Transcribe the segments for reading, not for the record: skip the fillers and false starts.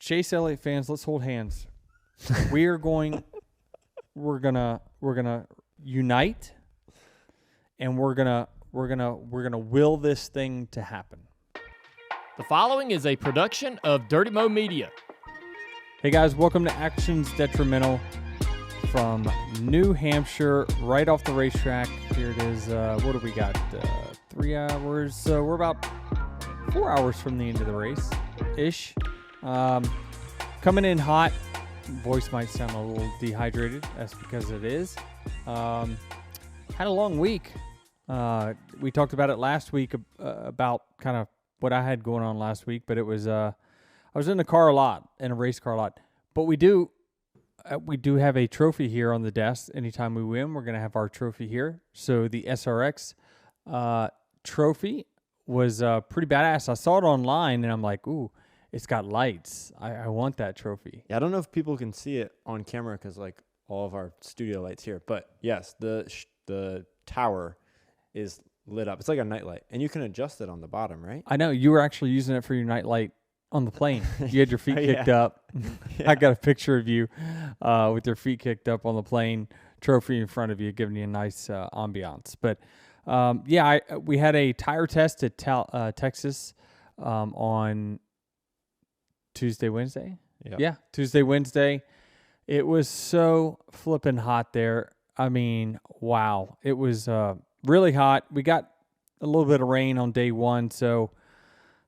Chase Elliott fans, let's hold hands. We're gonna unite, and we're gonna will this thing to happen. The following is a production of Dirty Mo Media. Hey guys, welcome to Action's Detrimental from New Hampshire, right off the racetrack. Here it is. What do we got? 3 hours. So we're about 4 hours from the end of the race, ish. Coming in hot. Voice might sound a little dehydrated. That's because it is. Had a long week. We talked about it last week about kind of what I had going on last week, but it was I was in the car a lot, in a race car a lot. But we do have a trophy here on the desk. Anytime we win, we're going to have our trophy here. So the SRX trophy was pretty badass. I saw it online, and I'm like, ooh, it's got lights. I want that trophy. Yeah, I don't know if people can see it on camera because, like, all of our studio lights here. But, yes, the tower is lit up. It's like a nightlight, and you can adjust it on the bottom, right? I know. You were actually using it for your nightlight on the plane. You had your feet kicked up. Yeah. I got a picture of you with your feet kicked up on the plane, trophy in front of you, giving you a nice ambiance. But, we had a tire test at Texas on Tuesday, Wednesday? Yep. Yeah, Tuesday, Wednesday. It was so flipping hot there. I mean, wow. It was really hot. We got a little bit of rain on day one, so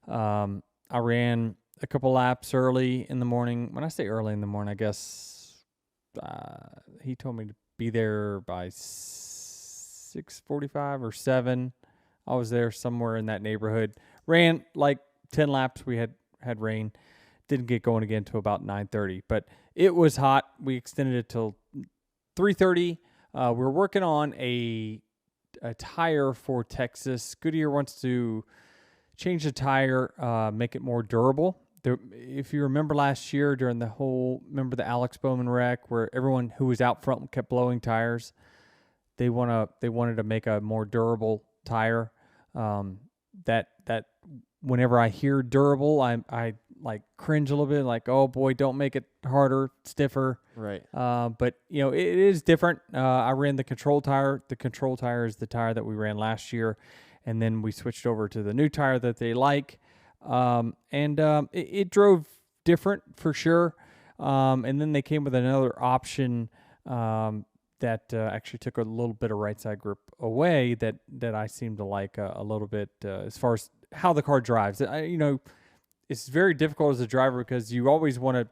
I ran a couple laps early in the morning. When I say early in the morning, I guess he told me to be there by 6:45 or 7. I was there somewhere in that neighborhood. Ran like 10 laps. We had rain. Didn't get going again until about 9:30. But it was hot. We extended it till 3:30. We're working on a tire for Texas. Goodyear wants to change the tire, make it more durable. If you remember last year during remember the Alex Bowman wreck where everyone who was out front kept blowing tires? They wanted to make a more durable tire. That whenever I hear durable, I like cringe a little bit, like, oh boy, don't make it harder, stiffer. Right. But it is different. I ran the control tire. The control tire is the tire that we ran last year, and then we switched over to the new tire that they like. It drove different for sure. And then they came with another option that actually took a little bit of right side grip away that I seem to like a little bit as far as how the car drives. It's very difficult as a driver because you always want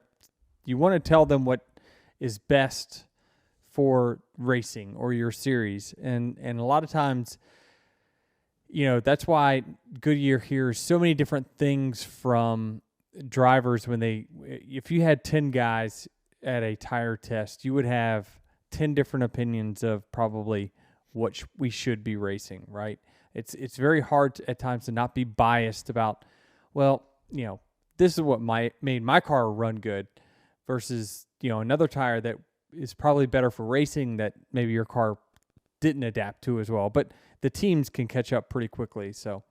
to tell them what is best for racing or your series, and a lot of times, that's why Goodyear hears so many different things from drivers if you had 10 guys at a tire test, you would have 10 different opinions of probably what we should be racing, right? It's very hard at times to not be biased about, this is what made my car run good versus, another tire that is probably better for racing that maybe your car didn't adapt to as well. But the teams can catch up pretty quickly. So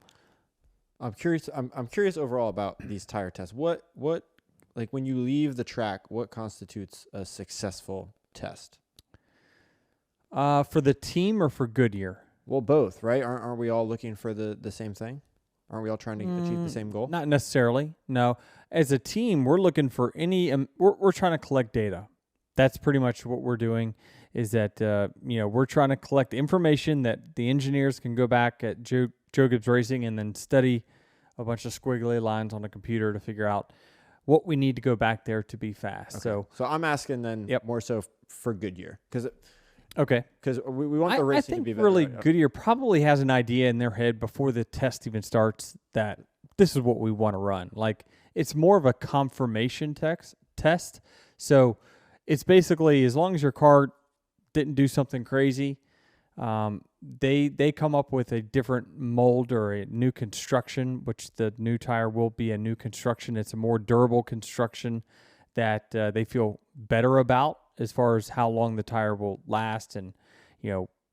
I'm curious. I'm curious overall about these tire tests. What like when you leave the track, what constitutes a successful test? For the team or for Goodyear? Well, both, right? Aren't we all looking for the same thing? Aren't we all trying to achieve the same goal? Not necessarily. No. As a team, we're looking for we're trying to collect data. That's pretty much what we're doing is that, we're trying to collect information that the engineers can go back at Joe Gibbs Racing and then study a bunch of squiggly lines on a computer to figure out what we need to go back there to be fast. Okay. So I'm asking then more so for Goodyear because we want the racing to be better. I think really Goodyear probably has an idea in their head before the test even starts that this is what we want to run. Like, it's more of a confirmation test. So it's basically as long as your car didn't do something crazy, they come up with a different mold or a new construction, which the new tire will be a new construction. It's a more durable construction that they feel better about as far as how long the tire will last. And,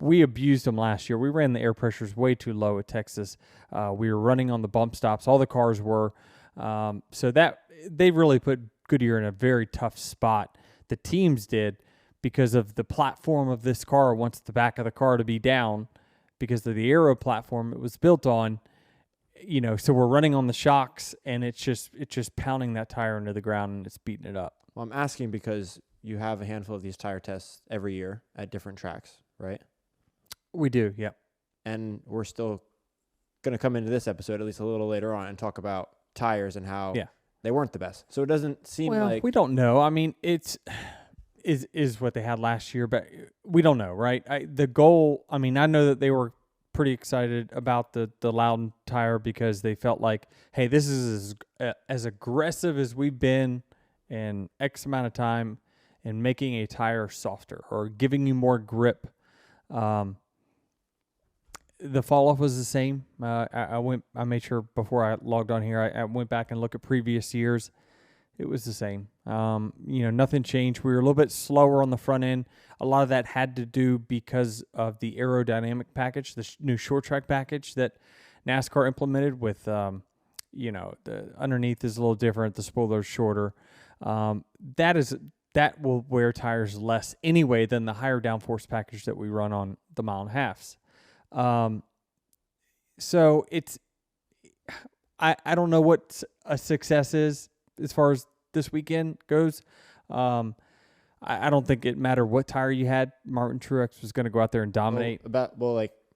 we abused them last year. We ran the air pressures way too low at Texas. We were running on the bump stops. All the cars were. So that they really put Goodyear in a very tough spot. The teams did because of the platform of this car wants the back of the car to be down because of the aero platform it was built on. So we're running on the shocks, and it's just pounding that tire into the ground, and it's beating it up. Well, I'm asking because you have a handful of these tire tests every year at different tracks, right? We do, yeah. And we're still going to come into this episode at least a little later on and talk about tires and how they weren't the best. So it doesn't seem like... we don't know. I mean, it's is what they had last year, but we don't know, right? The goal, I mean, I know that they were pretty excited about the Loudon tire because they felt like, hey, this is as aggressive as we've been in X amount of time in making a tire softer or giving you more grip. The fall off was the same. I made sure before I logged on here, I went back and looked at previous years. It was the same. Nothing changed. We were a little bit slower on the front end. A lot of that had to do because of the aerodynamic package, the new short track package that NASCAR implemented with, the underneath is a little different. The spoiler's shorter. That will wear tires less anyway than the higher downforce package that we run on the mile and a halves. So it's, I don't know what a success is as far as this weekend goes. I don't think it mattered what tire you had. Martin Truex was going to go out there and dominate.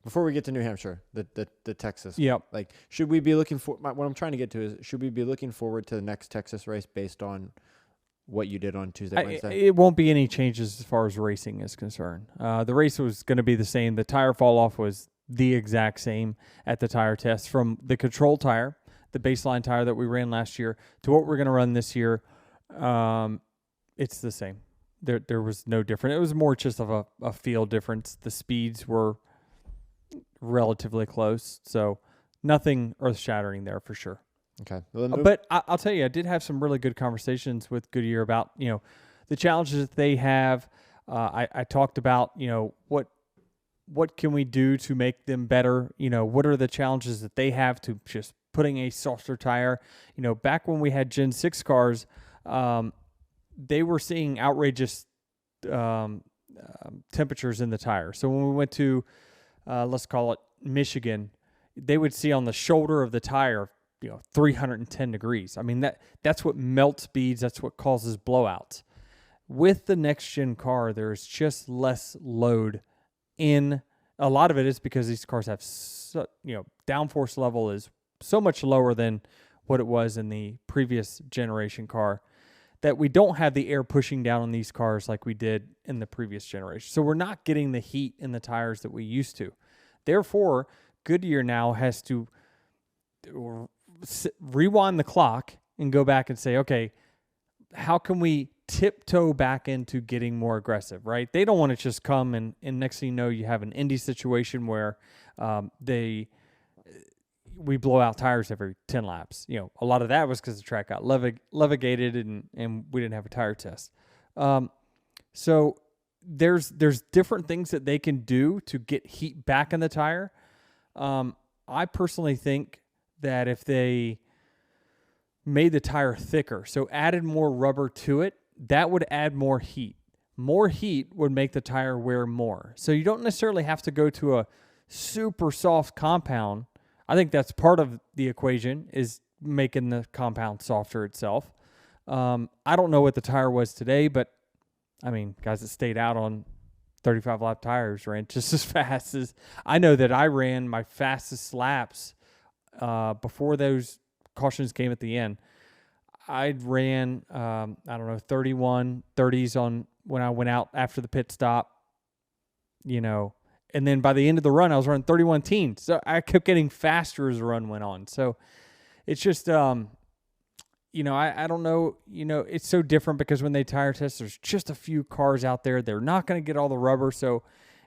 Before we get to New Hampshire, the Texas. Yep. Should we be looking for, what I'm trying to get to is, should we be looking forward to the next Texas race based on what you did on Tuesday, Wednesday? It won't be any changes as far as racing is concerned. The race was going to be the same. The tire fall off was the exact same at the tire test, from the control tire, the baseline tire that we ran last year, to what we're going to run this year. It's the same. There was no different. It was more just of a feel difference. The speeds were relatively close, so nothing earth-shattering there for sure. Okay. But I'll tell you, I did have some really good conversations with Goodyear about, the challenges that they have. I talked about, what can we do to make them better? What are the challenges that they have to just putting a softer tire? Back when we had Gen 6 cars, they were seeing outrageous temperatures in the tire. So when we went to, let's call it Michigan, they would see on the shoulder of the tire, 310 degrees. I mean, that's what melts beads. That's what causes blowouts. With the next gen car, there's just less load in. A lot of it is because these cars have, downforce level is so much lower than what it was in the previous generation car, that we don't have the air pushing down on these cars like we did in the previous generation. So we're not getting the heat in the tires that we used to. Therefore, Goodyear now has to rewind the clock and go back and say, okay, how can we tiptoe back into getting more aggressive, right? They don't want to just come and next thing you know, you have an Indy situation where we blow out tires every 10 laps. A lot of that was because the track got levigated and we didn't have a tire test. So there's different things that they can do to get heat back in the tire. I personally think that if they made the tire thicker, so added more rubber to it, that would add more heat. More heat would make the tire wear more. So you don't necessarily have to go to a super soft compound. I think that's part of the equation, is making the compound softer itself. I don't know what the tire was today, but I mean, guys that stayed out on 35 lap tires ran just as fast as I know that I ran my fastest laps before those cautions came at the end. I ran, 30s on when I went out after the pit stop, and then by the end of the run, I was running 31 teens. So I kept getting faster as the run went on. So it's just, I don't know, it's so different because when they tire test, there's just a few cars out there. They're not going to get all the rubber. So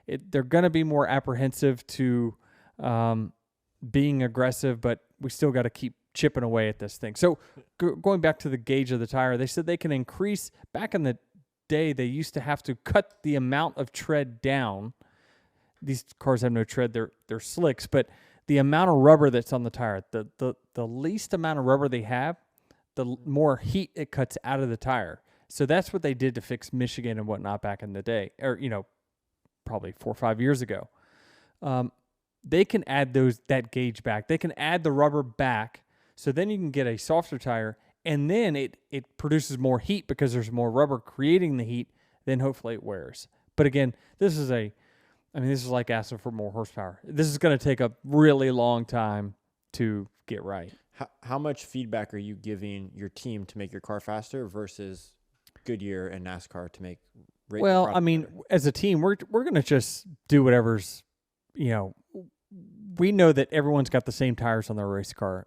they're going to be more apprehensive to being aggressive, but we still got to keep chipping away at this thing. So going back to the gauge of the tire, they said they can increase. Back in the day, they used to have to cut the amount of tread down. These cars have no tread, they're slicks, but the amount of rubber that's on the tire, the least amount of rubber they have, more heat it cuts out of the tire. So that's what they did to fix Michigan and whatnot back in the day, or probably 4 or 5 years ago. They can add that gauge back. They can add the rubber back, so then you can get a softer tire, and then it produces more heat because there's more rubber creating the heat. Then hopefully it wears. But again, this is like asking for more horsepower. This is going to take a really long time to get right. How much feedback are you giving your team to make your car faster versus Goodyear and NASCAR to make race? Well, I mean, as a team, we're going to just do whatever's, we know that everyone's got the same tires on their race car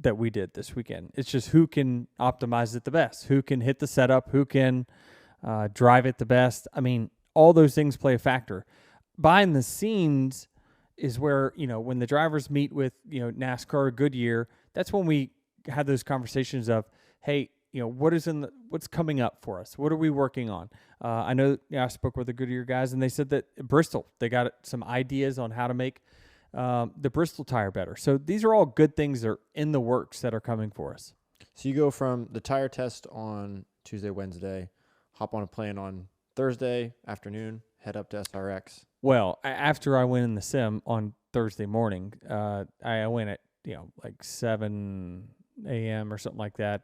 that we did this weekend. It's just who can optimize it the best, who can hit the setup, who can drive it the best. I mean, all those things play a factor. Behind the scenes is where, when the drivers meet with, NASCAR or Goodyear, that's when we had those conversations of, hey, what's coming up for us? What are we working on? I know I spoke with the Goodyear guys, and they said that Bristol, they got some ideas on how to make the Bristol tire better. So these are all good things that are in the works that are coming for us. So you go from the tire test on Tuesday, Wednesday, hop on a plane on Thursday afternoon, head up to SRX. Well, after I went in the sim on Thursday morning, I went at like 7 a.m. or something like that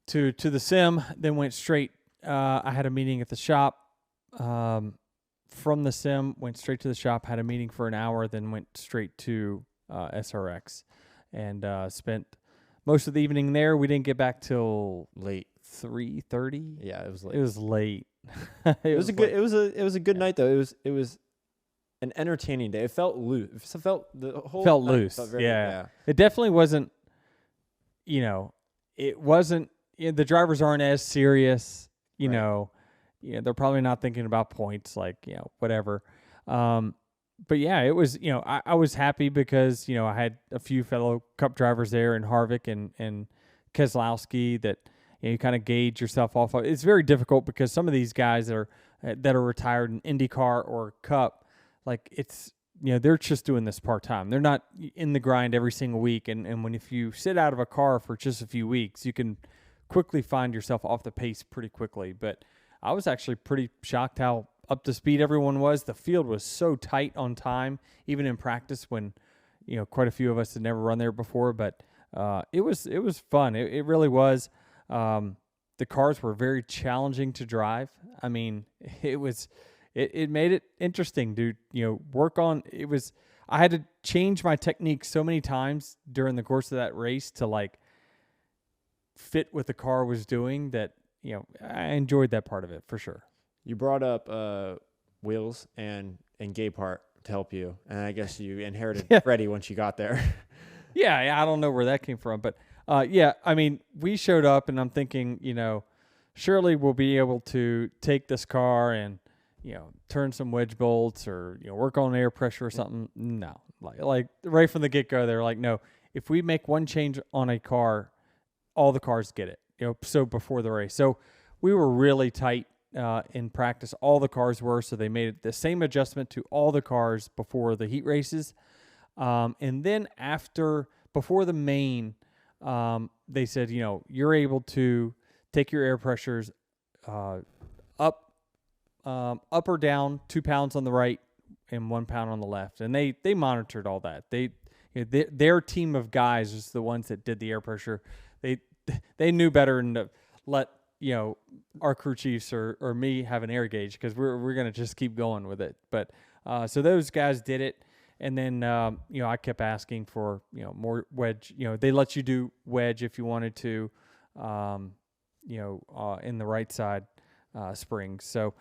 to the sim. Then went straight. I had a meeting at the shop. From the sim, went straight to the shop. Had a meeting for an hour. Then went straight to SRX, and spent most of the evening there. We didn't get back till late 3:30. Yeah, it was late. It was late. It was a good night though. It was an entertaining day. It felt loose. Felt loose. Felt very, yeah. It definitely wasn't. It wasn't. The drivers aren't as serious. They're probably not thinking about points, whatever. But yeah, it was. I was happy because I had a few fellow Cup drivers there in Harvick and Keselowski that. You kind of gauge yourself off of. It's very difficult because some of these guys that are retired in IndyCar or Cup, they're just doing this part-time. They're not in the grind every single week. And if you sit out of a car for just a few weeks, you can quickly find yourself off the pace pretty quickly. But I was actually pretty shocked how up to speed everyone was. The field was so tight on time, even in practice when, quite a few of us had never run there before. But it was fun. It really was. The cars were very challenging to drive. I mean, it made it interesting to, work on. I had to change my technique so many times during the course of that race to fit what the car was doing that, I enjoyed that part of it for sure. You brought up, Wheels and Gapehart to help you. And I guess you inherited Freddie once you got there. Yeah. I don't know where that came from, but I mean, we showed up and I'm thinking, surely we'll be able to take this car and, turn some wedge bolts or, work on air pressure or something. No, like right from the get-go, they're like, no, if we make one change on a car, all the cars get it, so before the race. So we were really tight in practice. All the cars were, so they made the same adjustment to all the cars before the heat races. And then before the main, they said, you're able to take your air pressures up or down 2 pounds on the right and 1 pound on the left. And they monitored all that. Their team of guys is the ones that did the air pressure. They knew better than to let, our crew chiefs or me have an air gauge because we're going to just keep going with it. But so those guys did it. And then, I kept asking for, more wedge. They let you do wedge if you wanted to, in the right side springs. So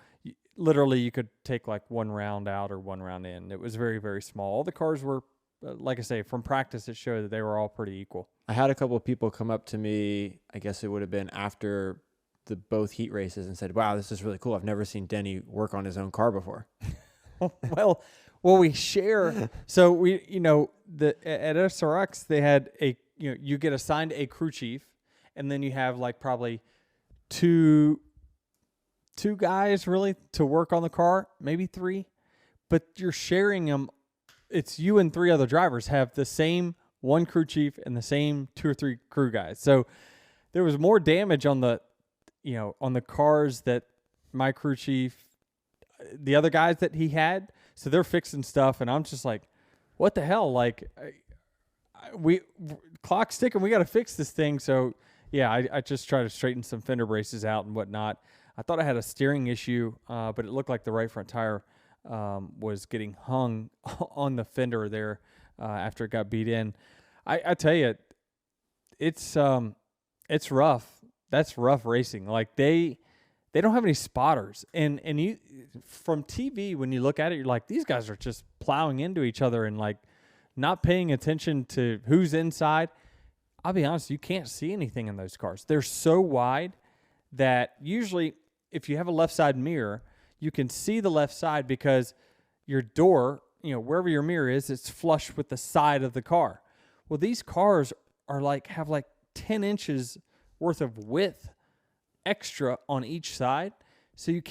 literally you could take one round out or one round in. It was very, very small. All the cars were, like I say, from practice, it showed that they were all pretty equal. I had a couple of people come up to me, I guess it would have been after both heat races, and said, wow, this is really cool. I've never seen Denny work on his own car before. Well, we share. So we, at SRX, they had you get assigned a crew chief, and then you have probably two guys really to work on the car, maybe 3, but you're sharing them. It's you and 3 other drivers have the same one crew chief and the same 2 or 3 crew guys. So there was more damage on the cars that my crew chief, the other guys that he had. So they're fixing stuff, and I'm just like, what the hell? Like, we clock's ticking. We got to fix this thing. So yeah, I just try to straighten some fender braces out and whatnot. I thought I had a steering issue, but it looked like the right front tire was getting hung on the fender there after it got beat in. I tell you, it's rough. That's rough racing. Like they don't have any spotters, and you from TV when you look at it, you're like, these guys are just plowing into each other and like not paying attention to who's inside. I'll be honest, you can't see anything in those cars. They're so wide that usually if you have a left side mirror, you can see the left side because your door, wherever your mirror is, it's flush with the side of the car. Well, these cars are have 10 inches worth of width extra on each side. So you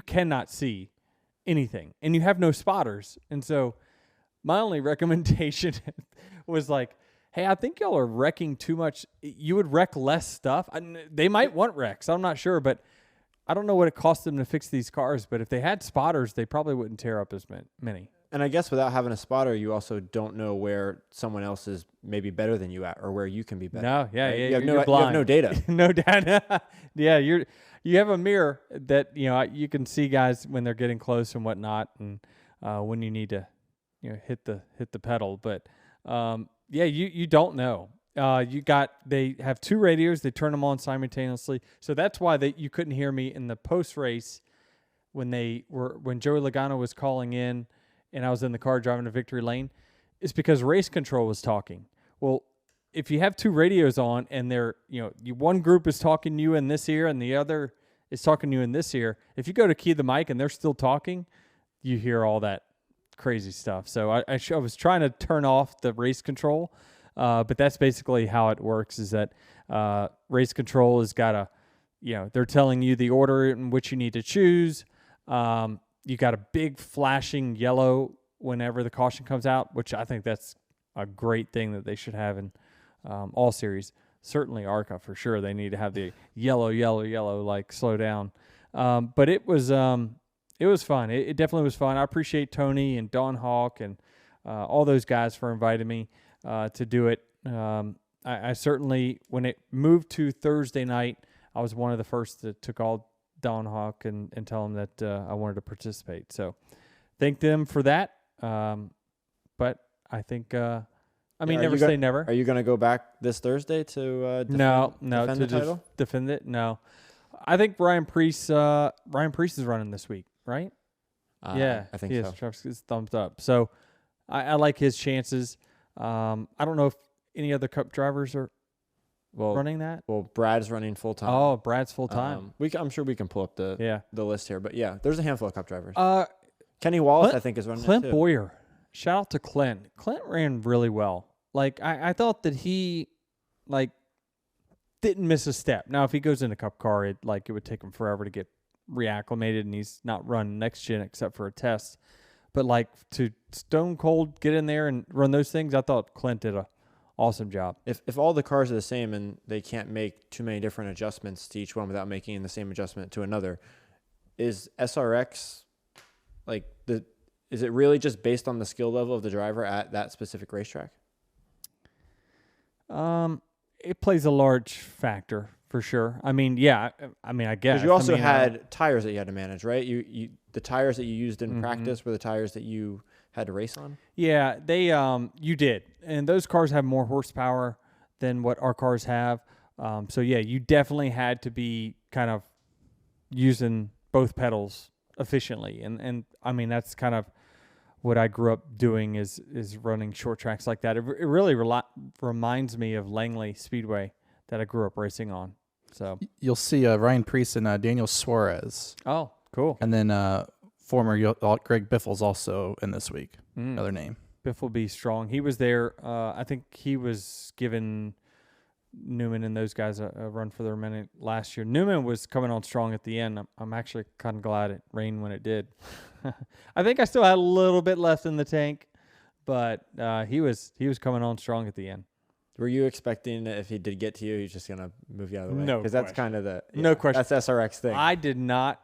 cannot see anything, and you have no spotters. And so my only recommendation was like, hey, I think y'all are wrecking too much. You would wreck less stuff. They might want wrecks. I'm not sure, but I don't know what it cost them to fix these cars. But if they had spotters, they probably wouldn't tear up as many. And I guess without having a spotter, you also don't know where someone else is maybe better than you at, or where you can be better. No, yeah, right? yeah, you have no data. No data. Yeah, you have a mirror that you can see guys when they're getting close and whatnot, and when you need to hit the pedal. But yeah, you don't know. They have two radios. They turn them on simultaneously, so that's why you couldn't hear me in the post race when Joey Logano was calling in. And I was in the car driving to victory lane, is because race control was talking. Well, if you have two radios on and they're, one group is talking to you in this ear and the other is talking to you in this ear, if you go to key the mic and they're still talking, you hear all that crazy stuff. So I was trying to turn off the race control, but that's basically how it works, is that race control has got they're telling you the order in which you need to choose. You got a big flashing yellow whenever the caution comes out, which I think that's a great thing that they should have in all series. Certainly ARCA for sure. They need to have the yellow, like slow down. But it was fun. It definitely was fun. I appreciate Tony and Don Hawk and all those guys for inviting me to do it. I certainly, when it moved to Thursday night, I was one of the first to call Don Hawk and tell him that I wanted to participate. So thank them for that. But I think, never say never. Are you going to go back this Thursday to defend the title? Defend it? No. I think Ryan Preece is running this week, right? Yeah. I think so. Travis gets thumbs up. So I like his chances. I don't know if any other Cup drivers are running that. Well, Brad's running full time. Oh, Brad's full time. I'm sure we can pull up the list here, but yeah, there's a handful of Cup drivers. Kenny Clint, Wallace, I think, is running. Clint too. Boyer. Shout out to Clint. Clint ran really well. Like I thought that he didn't miss a step. Now, if he goes in a Cup car, it would take him forever to get reacclimated, and he's not run next gen except for a test. But to stone cold get in there and run those things, I thought Clint did a awesome job. If all the cars are the same and they can't make too many different adjustments to each one without making the same adjustment to another, is SRX is it really just based on the skill level of the driver at that specific racetrack? It plays a large factor for sure. I guess. Because you also had tires that you had to manage, right? The tires that you used in practice were the tires that you had to race on? Yeah, they you did. And those cars have more horsepower than what our cars have. So yeah, you definitely had to be kind of using both pedals efficiently. And that's kind of what I grew up doing is running short tracks like that. It really reminds me of Langley Speedway that I grew up racing on. So you'll see Ryan Preece and Daniel Suarez. Oh, cool. And then former Greg Biffle's also in this week. Another name. Biff will be strong. He was there. I think he was giving Newman and those guys a run for their minute last year. Newman was coming on strong at the end. I'm actually kind of glad it rained when it did. I think I still had a little bit left in the tank, but he was coming on strong at the end. Were you expecting that if he did get to you, he's just going to move you out of the way? No Because that's question. kind of the... No question. That's SRX thing. I did not.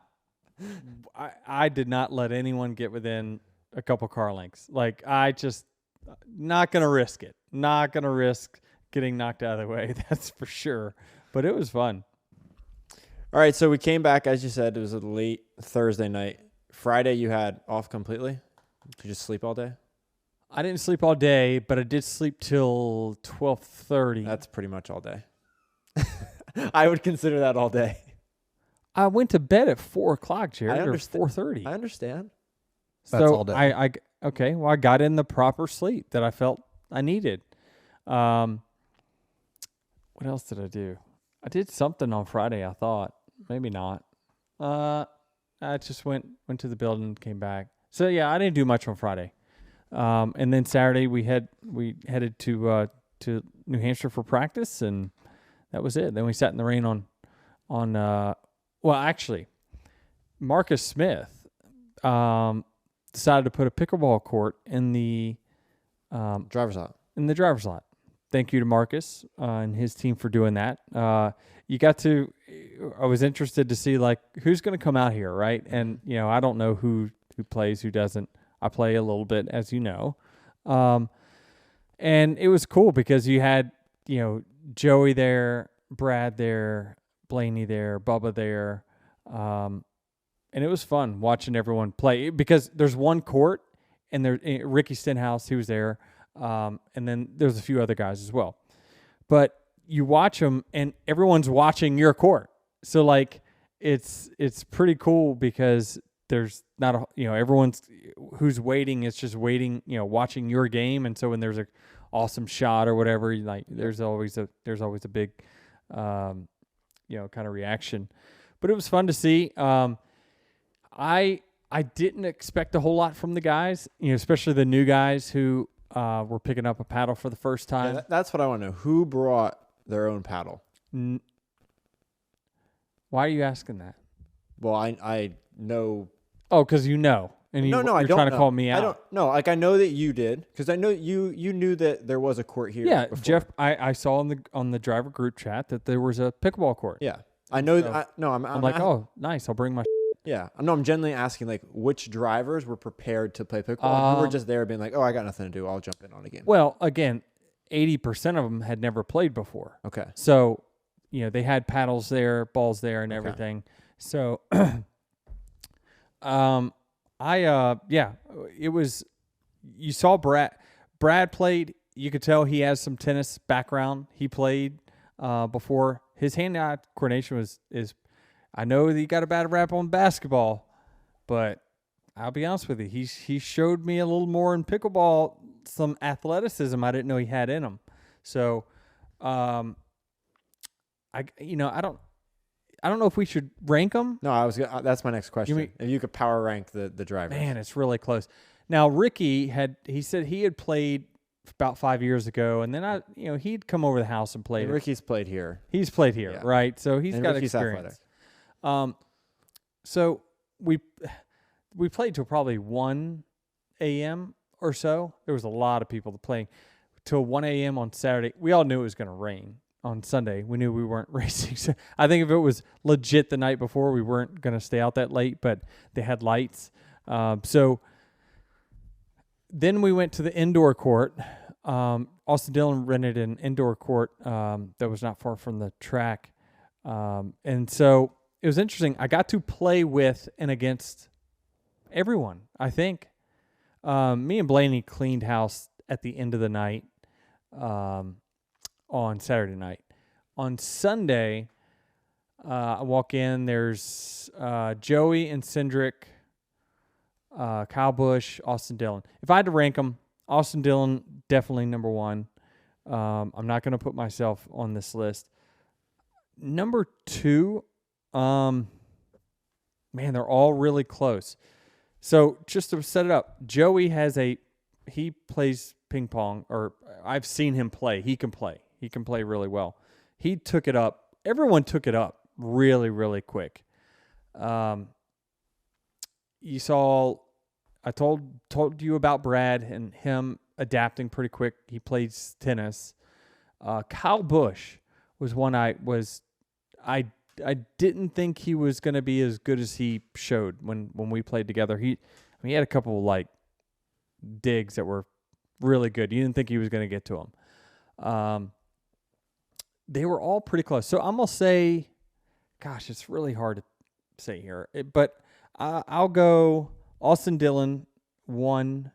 I did not let anyone get within a couple car lengths. Like, I just not gonna risk it. Not gonna risk getting knocked out of the way. That's for sure. But it was fun. All right, so we came back, as you said, it was a late Thursday night. Friday, you had off completely? Did you just sleep all day? I didn't sleep all day, but I did sleep till 12:30. That's pretty much all day. I would consider that all day. I went to bed at 4:00, Jared, I or understand. 4:30. I understand. That's So all day. Okay, well, I got in the proper sleep that I felt I needed. What else did I do? I did something on Friday, I thought. Maybe not. I just went to the building, came back. So yeah, I didn't do much on Friday. And then Saturday we headed to New Hampshire for practice, and that was it. Then we sat in the rain well, actually, Marcus Smith decided to put a pickleball court in the Driver's out. driver's lot. Thank you to Marcus and his team for doing that. I was interested to see like who's going to come out here, right? And I don't know who plays, who doesn't. I play a little bit, as you know, and it was cool because you had Joey there, Brad there, Blaney there, Bubba there, and it was fun watching everyone play because there's one court and Ricky Stenhouse, he was there, and then there's a few other guys as well. But you watch them and everyone's watching your court, so like it's pretty cool because there's not everyone's who's waiting is just waiting, watching your game, and so when there's a awesome shot or whatever, like there's always a big kind of reaction. But it was fun to see. I didn't expect a whole lot from the guys, especially the new guys who were picking up a paddle for the first time. Yeah, that's what I want to know. Who brought their own paddle? Why are you asking that? Well, I know. Oh, because and No, I you're don't trying to know. call me out. I don't know. Like, I know that you did, because I know you knew that there was a court here. Yeah, before. Jeff, I saw on the driver group chat that there was a pickleball court. Yeah, I know. So, I'm like, oh, nice. I'll bring my. Yeah, I'm genuinely asking, like, which drivers were prepared to play pickleball? Who were just there being like, oh, I got nothing to do. I'll jump in on a game. Well, again, 80% of them had never played before. Okay. So, they had paddles there, balls there, and everything. So, it was. You saw Brad played. You could tell he has some tennis background. He played before. His hand-eye coordination is. I know that he got a bad rap on basketball, but I'll be honest with you. He showed me a little more in pickleball, some athleticism I didn't know he had in him. So, I don't know if we should rank them. No, that's my next question. mean- If you could power rank the drivers. Man, it's really close. Now, Ricky he said he had played about 5 years ago, and then he'd come over the house and played. And Ricky's played here. He's played here, Yeah. right? So he's And got Ricky's experience. athletic. So we played till probably 1 a.m. or so. There was a lot of people playing till 1 a.m. on Saturday. We all knew it was going to rain on Sunday. We knew we weren't racing. So I think if it was legit the night before, we weren't going to stay out that late, but they had lights. So then we went to the indoor court. Austin Dillon rented an indoor court that was not far from the track. And so it was interesting. I got to play with and against everyone, I think. Me and Blaney cleaned house at the end of the night on Saturday night. On Sunday, I walk in. There's Joey and Cindric, Kyle Busch, Austin Dillon. If I had to rank them, Austin Dillon definitely number one. I'm not going to put myself on this list. Number two, man, they're all really close. So just to set it up, Joey he plays ping pong, or I've seen him play. He can play. He can play really well. He took it up. Everyone took it up really, really quick. You saw, I told you about Brad and him adapting pretty quick. He plays tennis. Kyle Busch was one I didn't think he was going to be as good as he showed when we played together. He had a couple like digs that were really good. You didn't think he was going to get to them. They were all pretty close. So I'm going to say, gosh, it's really hard to say here. But I'll go Austin Dillon 1.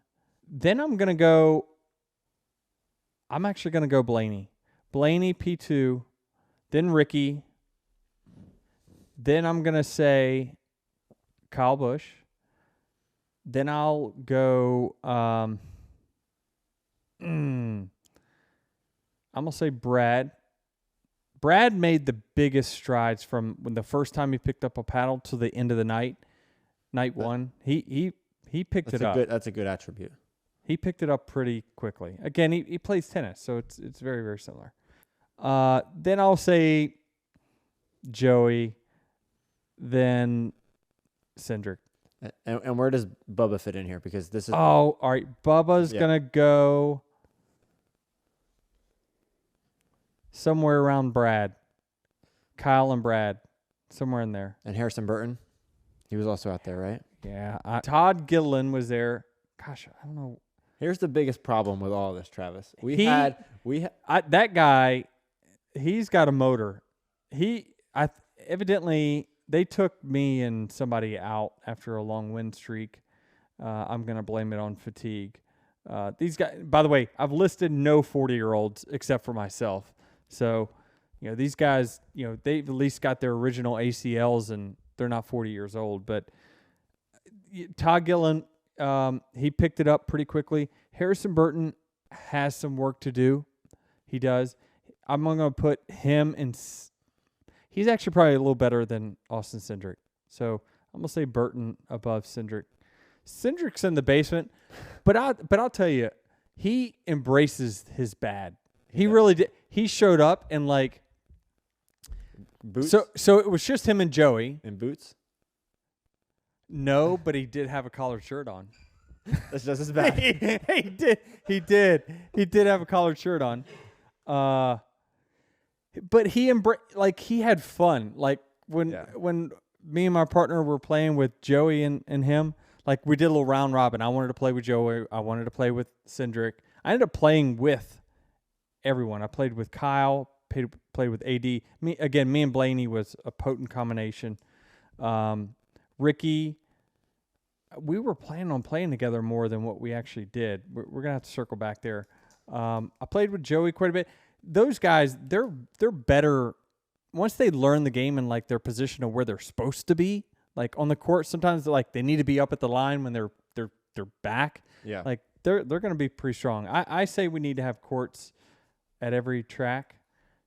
Then I'm actually going to go Blaney. Blaney P2. Then Ricky. Then I'm going to say Kyle Busch. Then I'll go I'm going to say Brad. Brad made the biggest strides from when the first time he picked up a paddle to the end of the night. Night one. He picked it up. That's a good attribute. He picked it up pretty quickly. Again, he plays tennis, so it's very, very similar. Then I'll say Joey, then Cindric. And where does Bubba fit in here? Because this is... Oh, all right. Bubba's going to go somewhere around Brad. Kyle and Brad. Somewhere in there. And Harrison Burton? He was also out there, right? Yeah. Todd Gilliland was there. Gosh, I don't know. Here's the biggest problem with all this, Travis. That guy, he's got a motor. Evidently, they took me and somebody out after a long win streak. I'm going to blame it on fatigue. These guys, by the way, I've listed no 40-year-olds except for myself. So, these guys, they've at least got their original ACLs and they're not 40 years old. But Todd Gillen, he picked it up pretty quickly. Harrison Burton has some work to do. He does. I'm going to put him in. He's actually probably a little better than Austin Cindric. So I'm going to say Burton above Cindric. Cindric's in the basement, but I'll tell you, he embraces his bad. He really did. He showed up and like boots. So it was just him and Joey. In boots? No, but he did have a collared shirt on. That's just as bad. He did have a collared shirt on. But he he had fun. Like when me and my partner were playing with Joey and him, like we did a little round robin. I wanted to play with Joey. I wanted to play with Cindric. I ended up playing with everyone. I played with Kyle, played with AD. Me and Blaney was a potent combination. Ricky, we were planning on playing together more than what we actually did. We're going to have to circle back there. I played with Joey quite a bit. Those guys, they're better once they learn the game and like their position of where they're supposed to be. Like on the court, sometimes they need to be up at the line when they're back. Yeah. Like they're going to be pretty strong. I say we need to have courts at every track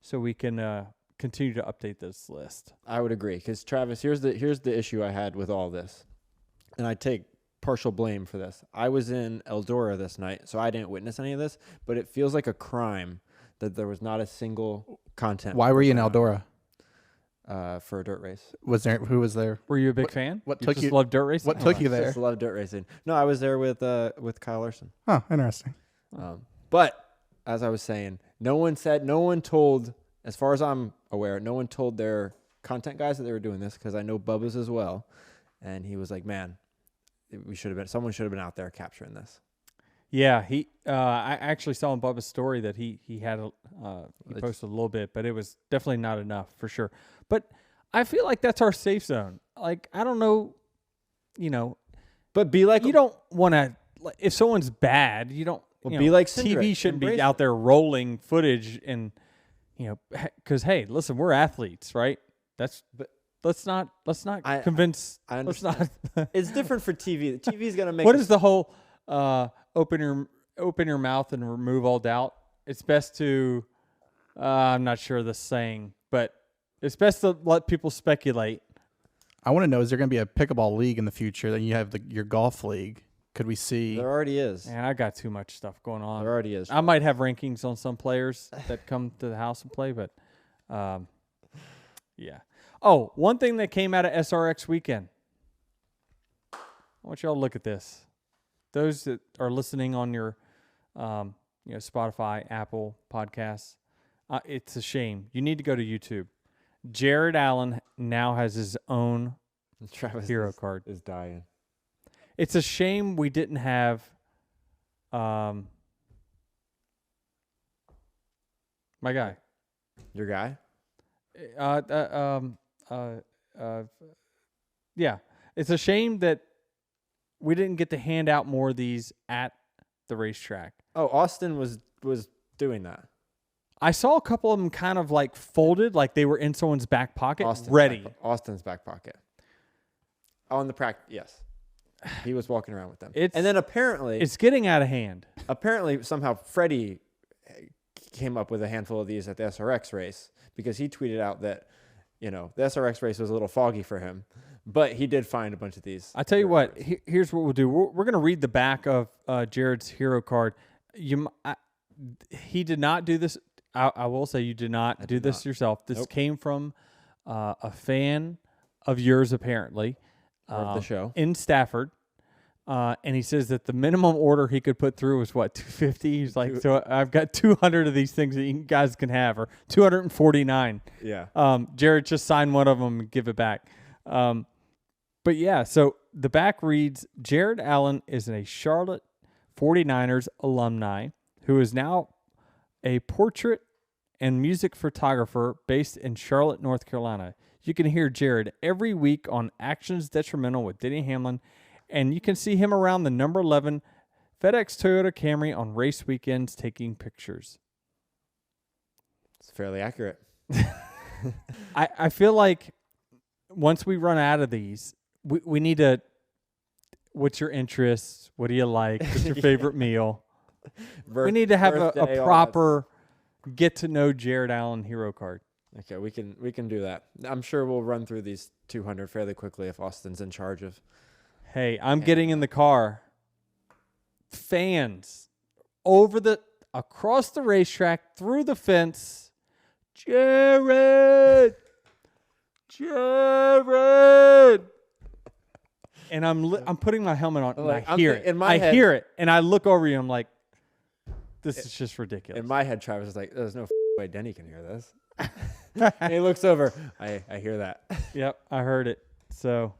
so we can continue to update this list. I would agree because Travis, here's the issue I had with all this, and I take partial blame for this. I was in Eldora this night, so I didn't witness any of this, but it feels like a crime that there was not a single content. Why were you in Eldora? For a dirt race. Who was there? Were you a big fan? What you took just you? love dirt racing? What took you there? Just love dirt racing. No, I was there with Kyle Larson. Oh, interesting. But as I was saying, no one told, as far as I'm aware, no one told their content guys that they were doing this because I know Bubba's as well, and he was like, "Man, someone should have been out there capturing this." Yeah, I actually saw in Bubba's story that he had he posted a little bit, but it was definitely not enough for sure. But I feel like that's our safe zone. Like I don't know, but be like you don't want to. If someone's bad, you don't. Be like TV shouldn't be out there rolling footage and because hey, listen, we're athletes, right? Let's not convince. I understand. It's different for TV. The TV's gonna make. What is the whole open your mouth and remove all doubt? It's best to. I'm not sure the saying, but it's best to let people speculate. I want to know: is there going to be a pickleball league in the future? Then you have your golf league. Could we see? There already is. Man, I got too much stuff going on. There already is. I might have rankings on some players that come to the house and play, but yeah. Oh, one thing that came out of SRX weekend. I want y'all to look at this. Those that are listening on your Spotify, Apple podcasts, It's a shame. You need to go to YouTube. Jared Allen now has his own Travis hero card. is dying. It's a shame we didn't have my guy. Your guy? Yeah. It's a shame that we didn't get to hand out more of these at the racetrack. Oh, Austin was doing that. I saw a couple of them kind of like folded, like they were in someone's back pocket, ready. Austin's back pocket. On the practice, yes. He was walking around with them. And then apparently... It's getting out of hand. Apparently, somehow, Freddie came up with a handful of these at the SRX race because he tweeted out that, the SRX race was a little foggy for him. But he did find a bunch of these. I tell you what, here's what we'll do. We're going to read the back of Jared's hero card. He did not do this. I will say you did not do this yourself. This came from a fan of yours, apparently. Of the show. In Stafford. And he says that the minimum order he could put through was, what, 250? He's like, so I've got 200 of these things that you guys can have, or 249. Yeah. Jared, just sign one of them and give it back. But yeah, so the back reads, Jared Allen is a Charlotte 49ers alumni who is now a portrait and music photographer based in Charlotte, North Carolina. You can hear Jared every week on Actions Detrimental with Denny Hamlin, and you can see him around the number 11 FedEx Toyota Camry on race weekends taking pictures. It's fairly accurate. I feel like once we run out of these, we need to, what's your interests? What do you like? What's your favorite meal? We need to have a proper get to know Jared Allen hero card. Okay, we can do that. I'm sure we'll run through these 200 fairly quickly if Austin's in charge of. Hey, I'm getting in the car. Fans across the racetrack, through the fence. Jared! And I'm putting my helmet on, and I hear it. I hear it, and I look over you, and I'm like, this is just ridiculous. In my head, Travis is like, there's no way Denny can hear this. And he looks over. I hear that. Yep, I heard it. So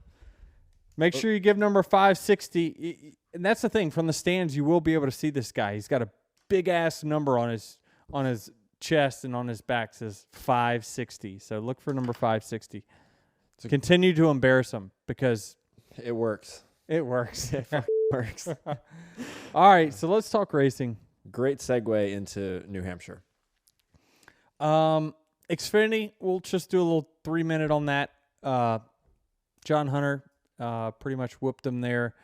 make sure you give number 560. And that's the thing. From the stands, you will be able to see this guy. He's got a big-ass number on his chest and on his back. It says 560. So look for number 560. Continue to embarrass him because it works. It works. It works. All right, so let's talk racing. Great segue into New Hampshire. Xfinity, we'll just do a little 3-minute on that. John Hunter pretty much whooped him there.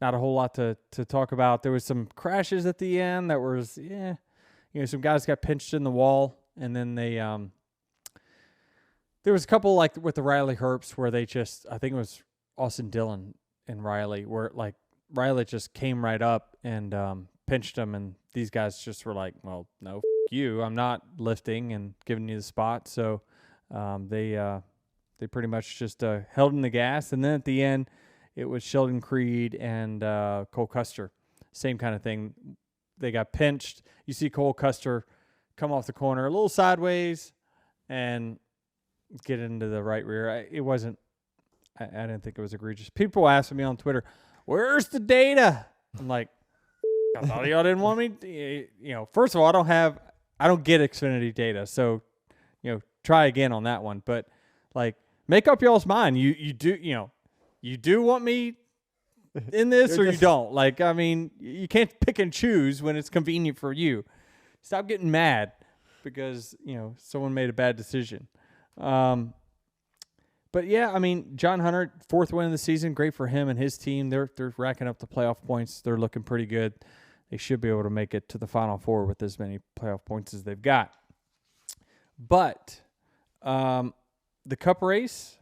Not a whole lot to talk about. There was some crashes at the end that was, some guys got pinched in the wall, and then they there was a couple like with the Riley Herps where they just, I think it was Austin Dillon and Riley, where like Riley just came right up and pinched him, and these guys just were like, well, no, you, I'm not lifting and giving you the spot. So they pretty much just held in the gas, and then at the end it was Sheldon Creed and Cole Custer, same kind of thing. They got pinched. You see Cole Custer come off the corner a little sideways and get into the right rear. I didn't think it was egregious. People asking me on Twitter, where's the data? I'm like, I thought y'all didn't want me to, first of all, I don't get Xfinity data. So, try again on that one. But like, make up y'all's mind. You do want me in this or you don't. Like, I mean, you can't pick and choose when it's convenient for you. Stop getting mad because, someone made a bad decision. But yeah, I mean, John Hunter, 4th win of the season, great for him and his team. They're racking up the playoff points. They're looking pretty good. They should be able to make it to the Final Four with as many playoff points as they've got. But the Cup race,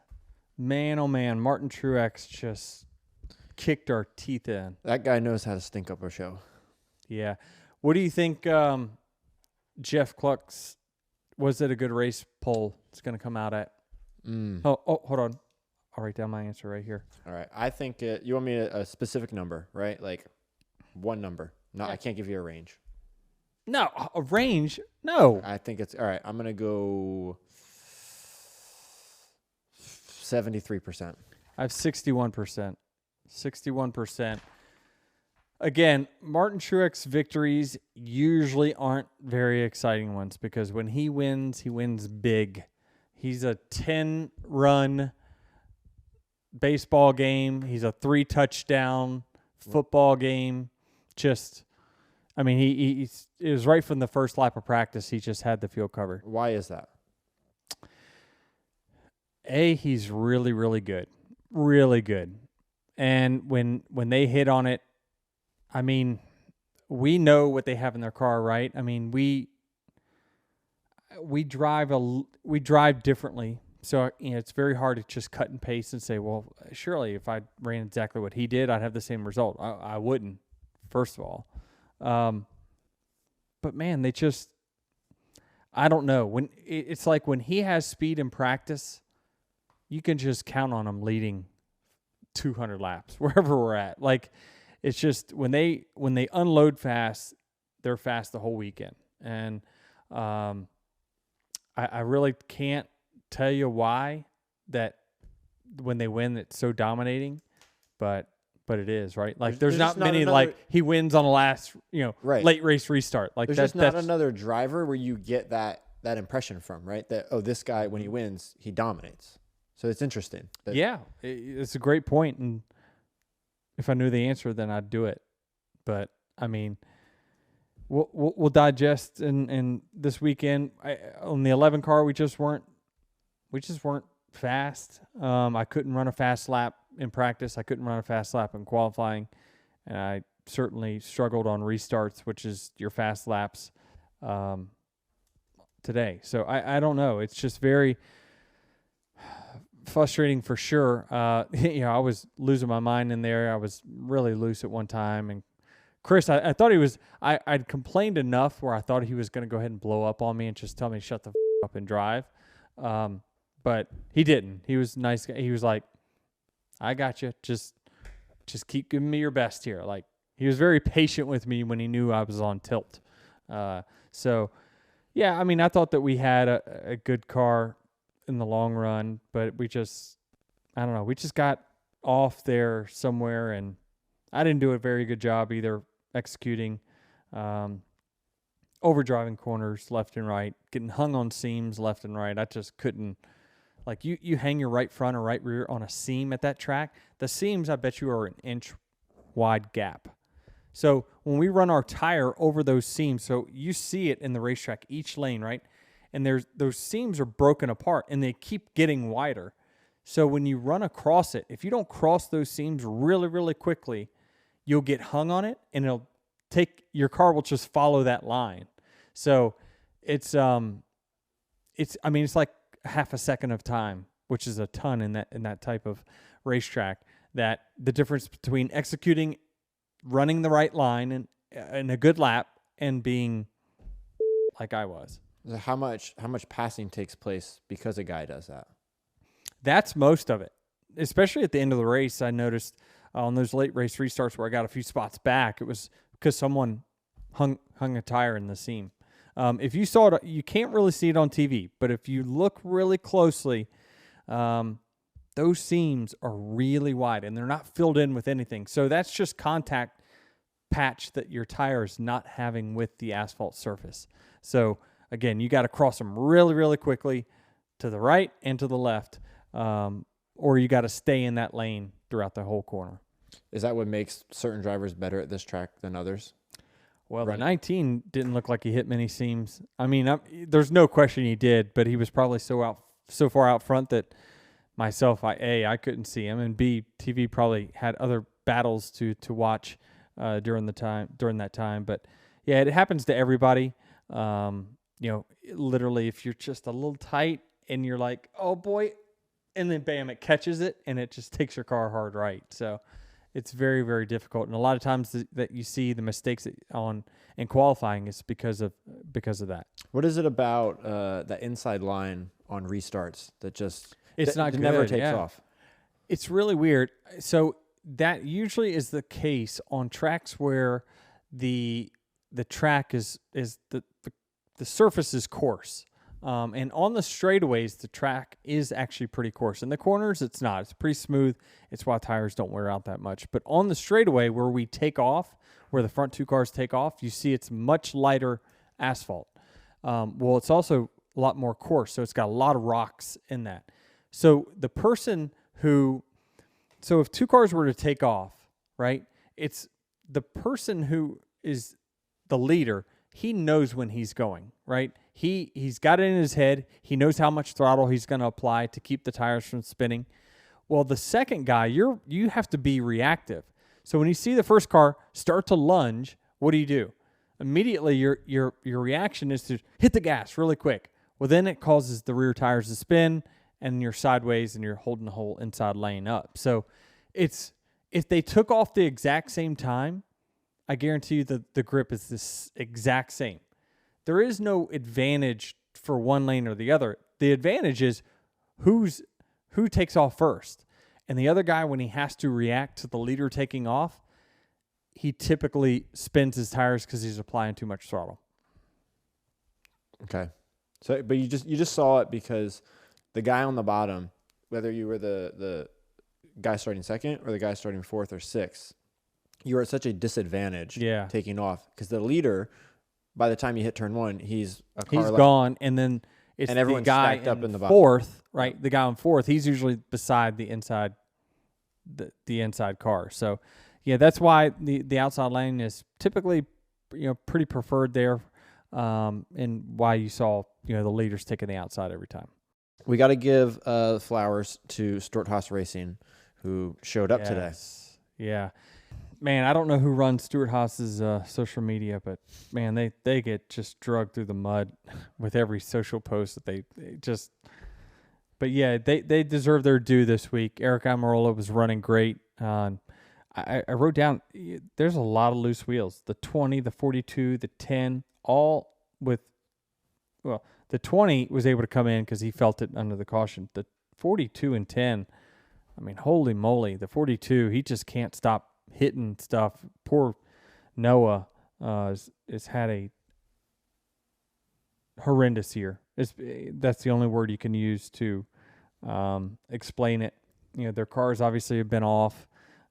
man, oh man, Martin Truex just kicked our teeth in. That guy knows how to stink up a show. Yeah. What do you think, Jeff Cluck's, was it a good race poll it's going to come out at? Oh, hold on. I'll write down my answer right here. All right. I think you want me a specific number, right? Like one number. No, I can't give you a range. No, a range. No. I think it's all right. I'm gonna go 73%. I have 61%. 61%. Again, Martin Truex victories usually aren't very exciting ones because when he wins big. He's a 10-run baseball game. He's a 3-touchdown football game. Just, I mean, it was right from the first lap of practice. He just had the field covered. Why is that? He's really, really good. Really good. And when they hit on it, I mean, we know what they have in their car, right? I mean, we drive differently. So, it's very hard to just cut and paste and say, well, surely if I ran exactly what he did, I'd have the same result. I wouldn't, first of all. But man, they just, I don't know. It's like when he has speed in practice, you can just count on him leading 200 laps wherever we're at. Like, it's just when they unload fast, they're fast the whole weekend. And I really can't tell you why that when they win it's so dominating, but it is, right? Like there's not many like he wins on the last late race restart. Like there's just not another driver where you get that impression from, right? That this guy when he wins he dominates. So it's interesting. Yeah, it's a great point, and if I knew the answer, then I'd do it. But I mean, we'll digest in this weekend. On the 11 car, we just weren't fast. I couldn't run a fast lap in practice. I couldn't run a fast lap in qualifying, and I certainly struggled on restarts, which is your fast laps today. So I don't know. It's just very frustrating for sure. I was losing my mind in there. I was really loose at one time. And Chris, I thought he was, I'd complained enough where I thought he was going to go ahead and blow up on me and just tell me to shut the up and drive. But he didn't. He was nice. He was like, I got you. Just keep giving me your best here. Like, he was very patient with me when he knew I was on tilt. So yeah, I mean, I thought that we had a good car in the long run, but I don't know. We just got off there somewhere, and I didn't do a very good job either executing, overdriving corners left and right, getting hung on seams left and right. I just couldn't. Like, you hang your right front or right rear on a seam at that track. The seams, I bet you, are an inch wide gap. So when we run our tire over those seams, so you see it in the racetrack, each lane, right? And those seams are broken apart, and they keep getting wider. So when you run across it, if you don't cross those seams really, really quickly, you'll get hung on it, and your car will just follow that line. So it's like half a second of time, which is a ton in that type of racetrack. That the difference between executing, running the right line and a good lap, and being like I was. How much passing takes place because a guy does that? That's most of it, especially at the end of the race. I noticed on those late race restarts where I got a few spots back, it was because someone hung a tire in the seam. If you saw it, you can't really see it on TV, but if you look really closely, those seams are really wide, and they're not filled in with anything. So that's just contact patch that your tire is not having with the asphalt surface. So again, you got to cross them really, really quickly to the right and to the left, or you got to stay in that lane throughout the whole corner. Is that what makes certain drivers better at this track than others? Well, the 19 didn't look like he hit many seams. I mean, there's no question he did, but he was probably so far out front that myself, I couldn't see him, and B, TV probably had other battles to watch during that time. But yeah, it happens to everybody. Literally, if you're just a little tight and you're like, oh boy, and then bam, it catches it, and it just takes your car hard right. So it's very, very difficult. And a lot of times that you see the mistakes in qualifying is because of that. What is it about that inside line on restarts that just never takes off? It's really weird. So that usually is the case on tracks where the the track is the surface is coarse. And on the straightaways, the track is actually pretty coarse. In the corners, it's not. It's pretty smooth. It's why tires don't wear out that much. But on the straightaway where we take off, where the front two cars take off, you see it's much lighter asphalt. Well, it's also a lot more coarse, so it's got a lot of rocks in that. So the person so if two cars were to take off, right, it's the person who is the leader, he knows when he's going, right? He's got it in his head. He knows how much throttle he's going to apply to keep the tires from spinning. Well, the second guy, you have to be reactive. So when you see the first car start to lunge, what do? Immediately, your reaction is to hit the gas really quick. Well, then it causes the rear tires to spin, and you're sideways, and you're holding the whole inside lane up. So if they took off the exact same time, I guarantee you the grip is this exact same. There is no advantage for one lane or the other. The advantage is who takes off first. And the other guy, when he has to react to the leader taking off, he typically spins his tires because he's applying too much throttle. Okay. So, but you just saw it because the guy on the bottom, whether you were the guy starting second or the guy starting fourth or sixth, you were at such a disadvantage taking off because the leader, by the time you hit turn one, he's gone, and then it's and everyone's the guy stacked up in the bottom. Fourth, right? The guy on fourth, he's usually beside the inside, the inside car. So, yeah, that's why the outside lane is typically, pretty preferred there, and why you saw the leaders taking the outside every time. We got to give flowers to Stuart Haas Racing, who showed up today. Yeah. Man, I don't know who runs Stuart Haas's social media, but man, they get just dragged through the mud with every social post that they just. But yeah, they deserve their due this week. Eric Almirola was running great. I wrote down there's a lot of loose wheels. The 20, the 42, the 10, all with. Well, the 20 was able to come in because he felt it under the caution. The 42 and 10, I mean, holy moly, the 42, he just can't stop hitting stuff. Poor Noah has had a horrendous year. That's the only word you can use to explain it. Their cars obviously have been off,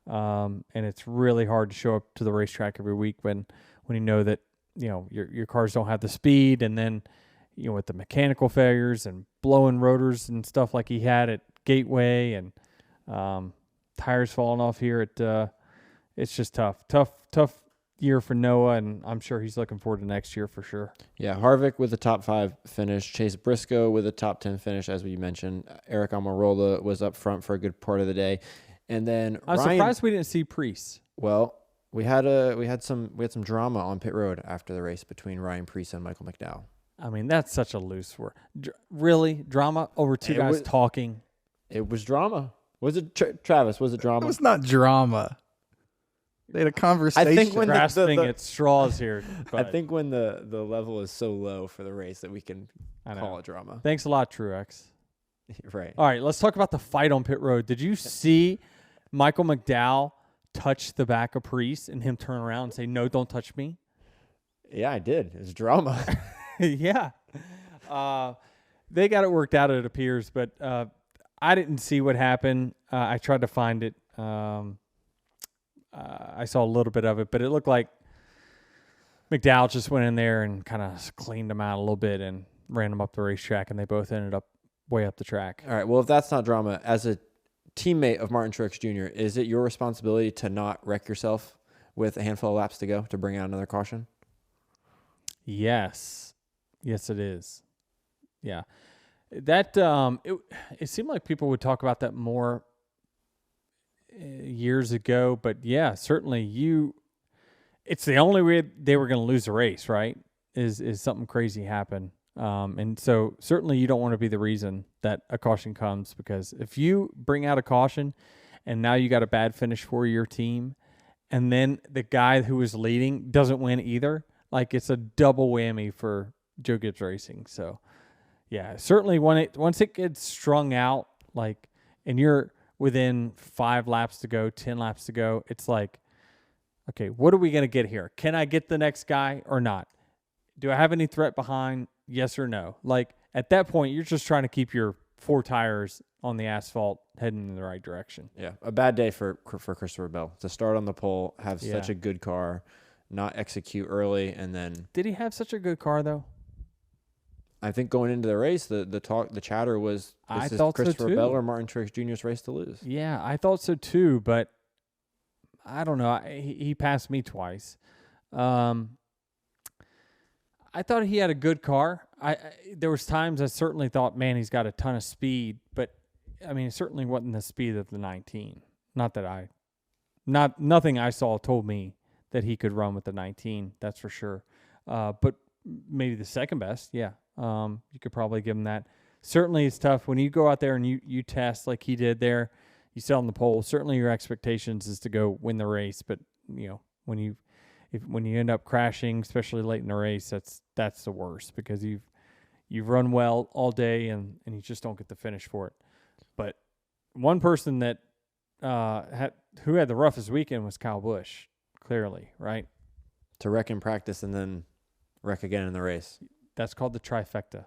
and it's really hard to show up to the racetrack every week when you know that your cars don't have the speed, and then with the mechanical failures and blowing rotors and stuff like he had at Gateway, and tires falling off here at. It's just tough year for Noah, and I'm sure he's looking forward to next year for sure. Yeah, Harvick with a top 5 finish, Chase Briscoe with a top 10 finish, as we mentioned. Eric Almirola was up front for a good part of the day, and then I'm surprised we didn't see Preece. Well, we had some drama on pit road after the race between Ryan Preece and Michael McDowell. I mean, that's such a loose word. Really, drama over two guys talking. It was drama. Was it Travis? Was it drama? It was not drama. They had a conversation. I think when grasping at straws here. I think when the level is so low for the race that we can call it drama. Thanks a lot, Truex. Right. All right, let's talk about the fight on pit road. Did you see Michael McDowell touch the back of Preece and him turn around and say, "No, don't touch me"? Yeah, I did. It's drama. Yeah. They got it worked out, it appears, but I didn't see what happened. I tried to find it. I saw a little bit of it, but it looked like McDowell just went in there and kind of cleaned them out a little bit and ran them up the racetrack, and they both ended up way up the track. All right, well, if that's not drama, as a teammate of Martin Truex Jr., is it your responsibility to not wreck yourself with a handful of laps to go to bring out another caution? Yes, it is. Yeah, that it seemed like people would talk about that more years ago, but yeah, certainly it's the only way they were going to lose the race, right? Is something crazy happen. And so certainly you don't want to be the reason that a caution comes, because if you bring out a caution and now you got a bad finish for your team, and then the guy who was leading doesn't win either, like it's a double whammy for Joe Gibbs Racing. So yeah, certainly once it gets strung out, and you're within 5 laps to go, 10 laps to go, it's like, okay, what are we going to get here? Can I get the next guy or not? Do I have any threat behind? Yes or no? Like, at that point, you're just trying to keep your 4 tires on the asphalt heading in the right direction. Yeah, a bad day for Christopher Bell to start on the pole, have such a good car, not execute early, and then. Did he have such a good car though? I think going into the race, the chatter was I this is thought so, Christopher too. Bell or Martin Truex Jr.'s race to lose. Yeah, I thought so too, but I don't know. He passed me twice. I thought he had a good car. There was times I certainly thought, man, he's got a ton of speed, but I mean, it certainly wasn't the speed of the 19. Nothing I saw told me that he could run with the 19. That's for sure. But maybe the second best. Yeah. You could probably give him that. Certainly it's tough when you go out there and you test like he did there. You sit on the pole. Certainly your expectations is to go win the race, but you know, when you end up crashing, especially late in the race, that's the worst because you've run well all day and you just don't get the finish for it. But one person that who had the roughest weekend was Kyle Busch, clearly, right? To wreck in practice and then wreck again in the race. That's called the trifecta.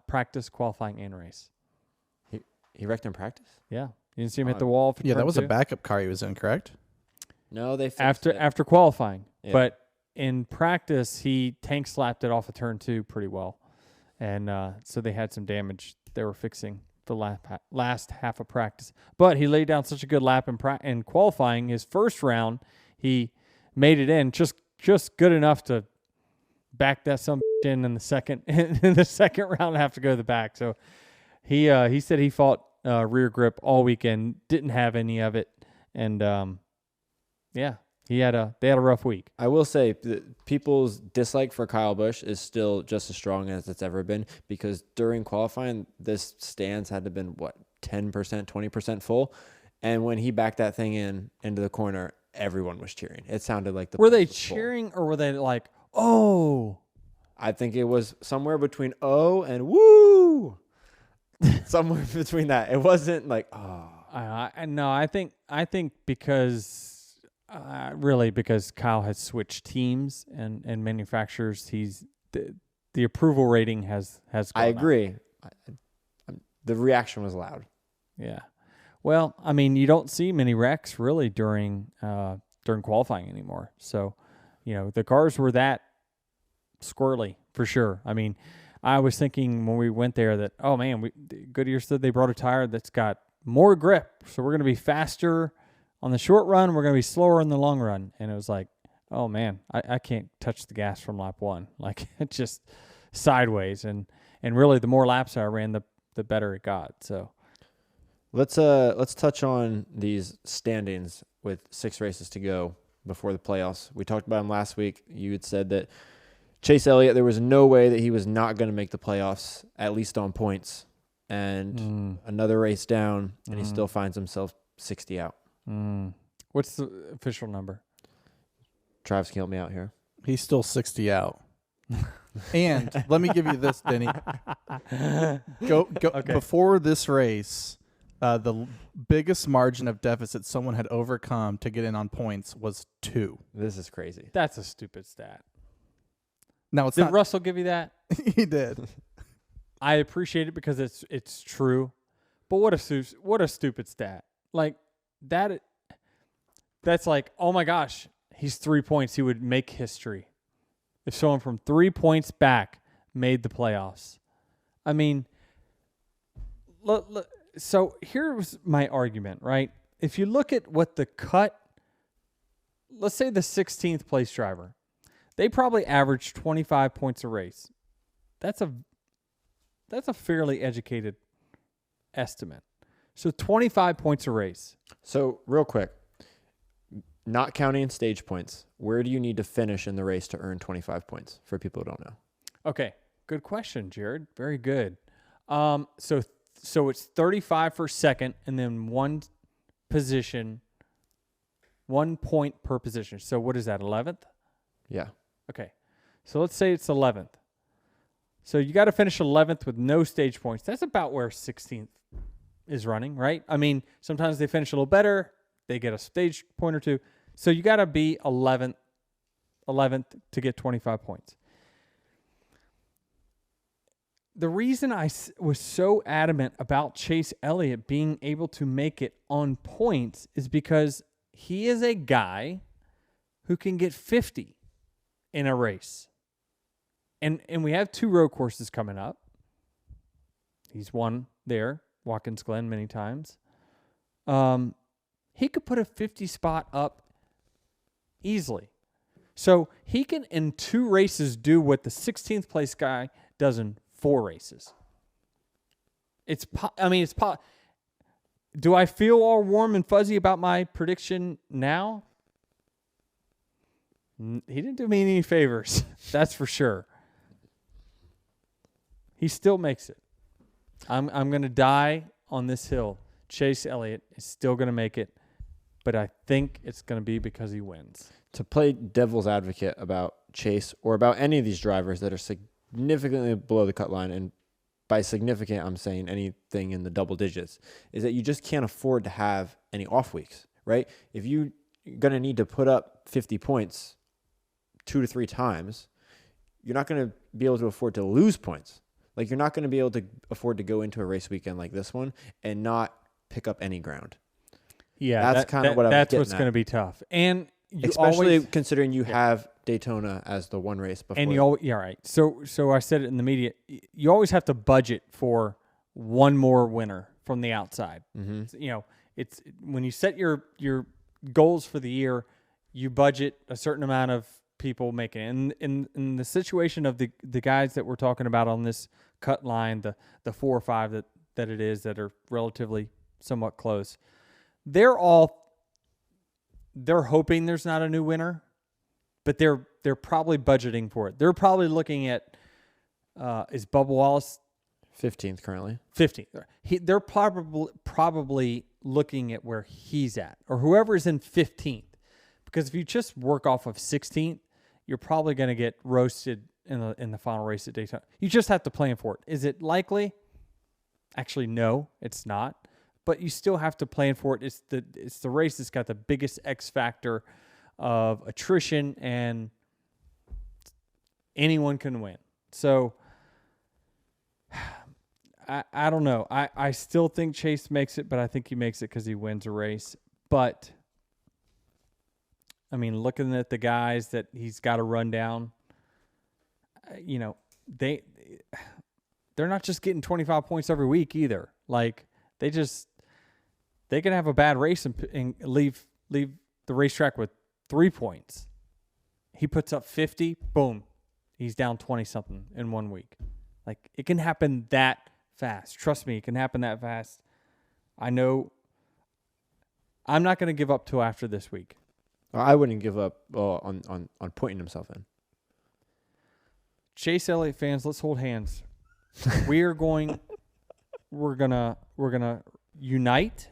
Practice, qualifying, and race. He wrecked in practice? Yeah. You didn't see him hit the wall for Yeah, that turn was 2? a backup car he was in, correct? No, they fixed it. After qualifying. Yeah. But in practice, he tank slapped it off of turn 2 pretty well. And so they had some damage they were fixing the last half of practice. But he laid down such a good lap in qualifying. His first round, he made it in just good enough to back that some in the second round and have to go to the back. So he said he fought rear grip all weekend, didn't have any of it, and yeah, they had a rough week. I will say people's dislike for Kyle Busch is still just as strong as it's ever been because during qualifying, this stands had to have been 10%, 20% full, and when he backed that thing into the corner, everyone was cheering. It sounded like were they cheering or were they like, oh? I think it was somewhere between oh and woo. Somewhere between that. It wasn't like oh. No, I think because because Kyle has switched teams and manufacturers, the approval rating has gone I agree. up. The reaction was loud. Yeah. Well, I mean, you don't see many wrecks really during qualifying anymore. So, you know, the cars were that squirrely for sure. I mean, I was thinking when we went there that, oh man, Goodyear said they brought a tire that's got more grip. So we're going to be faster on the short run. We're going to be slower in the long run. And it was like, oh man, I can't touch the gas from lap 1. Like it just sideways. And really the more laps I ran, the better it got. So let's touch on these standings with 6 races to go before the playoffs. We talked about them last week. You had said that Chase Elliott, there was no way that he was not going to make the playoffs, at least on points. And another race down, and he still finds himself 60 out. What's the official number? Travis can help me out here. He's still 60 out. And let me give you this, Denny. Go Okay. Before this race, the biggest margin of deficit someone had overcome to get in on points was 2. This is crazy. That's a stupid stat. Now it's Did not. Russell give you that? He did. I appreciate it because it's true, but what a stupid stat. Like that. That's like, oh my gosh, he's 3 points. He would make history if someone from 3 points back made the playoffs. I mean, so here's my argument, right? If you look at what the cut, let's say the 16th place driver, they probably averaged 25 points a race. That's a fairly educated estimate. So 25 points a race. So real quick, not counting stage points, where do you need to finish in the race to earn 25 points for people who don't know? Okay, good question, Jared. Very good. So it's 35 for second and then 1 point per position. So what is that, 11th? Yeah. Okay. So let's say it's 11th. So you got to finish 11th with no stage points. That's about where 16th is running, right? I mean, sometimes they finish a little better. They get a stage point or 2. So you got to be 11th to get 25 points. The reason I was so adamant about Chase Elliott being able to make it on points is because he is a guy who can get 50 in a race. And we have 2 road courses coming up. He's won there, Watkins Glen, many times. He could put a 50 spot up easily. So he can, in 2 races, do what the 16th place guy does in 4 races. Do I feel all warm and fuzzy about my prediction now? He didn't do me any favors. That's for sure. He still makes it. I'm going to die on this hill. Chase Elliott is still going to make it, but I think it's going to be because he wins. To play devil's advocate about Chase or about any of these drivers that are significantly below the cut line, and by significant, I'm saying anything in the double digits, is that you just can't afford to have any off weeks, right? If you're going to need to put up 50 points 2 to 3 times, you're not going to be able to afford to lose points. Like, you're not going to be able to afford to go into a race weekend like this one and not pick up any ground. Yeah, that's kind of what I was getting That's what's going to be tough. And especially considering you have Daytona as the one race before. And you always, yeah, right. So I said it in the media. You always have to budget for one more winner from the outside. Mm-hmm. You know, it's when you set your goals for the year, you budget a certain amount of people making it. And in the situation of the guys that we're talking about on this cut line, the 4 or 5 that it is that are relatively somewhat close, they're hoping there's not a new winner, but they're probably budgeting for it. They're probably looking at is Bubba Wallace 15th currently? 15th. They're probably looking at where he's at, or whoever's in 15th. Because if you just work off of 16th, you're probably going to get roasted in the final race at Daytona. You just have to plan for it. Is it likely? Actually, no, it's not. But you still have to plan for it. It's the race that's got the biggest X factor of attrition, and anyone can win. So I don't know. I still think Chase makes it, but I think he makes it because he wins a race. But I mean, looking at the guys that he's got to run down, you know, they're not just getting 25 points every week either. Like, they can have a bad race and leave the racetrack with 3 points. He puts up 50, boom, he's down 20-something in 1 week. Like, it can happen that fast. Trust me, it can happen that fast. I know. I'm not going to give up till after this week. I wouldn't give up on pointing himself in. Chase Elliott fans, let's hold hands. We're gonna unite,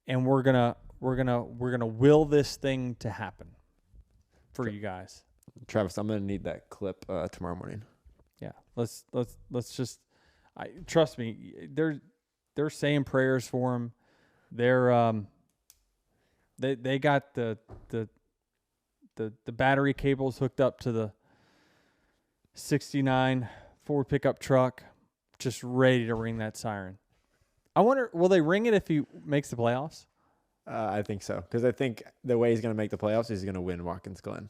and we're gonna will this thing to happen for you guys. Travis, I'm gonna need that clip tomorrow morning. Yeah, let's just. Trust me, they're saying prayers for him. They got the battery cables hooked up to the 69 Ford pickup truck, just ready to ring that siren. I wonder, will they ring it if he makes the playoffs? I think so, because I think the way he's going to make the playoffs is he's going to win Watkins Glen,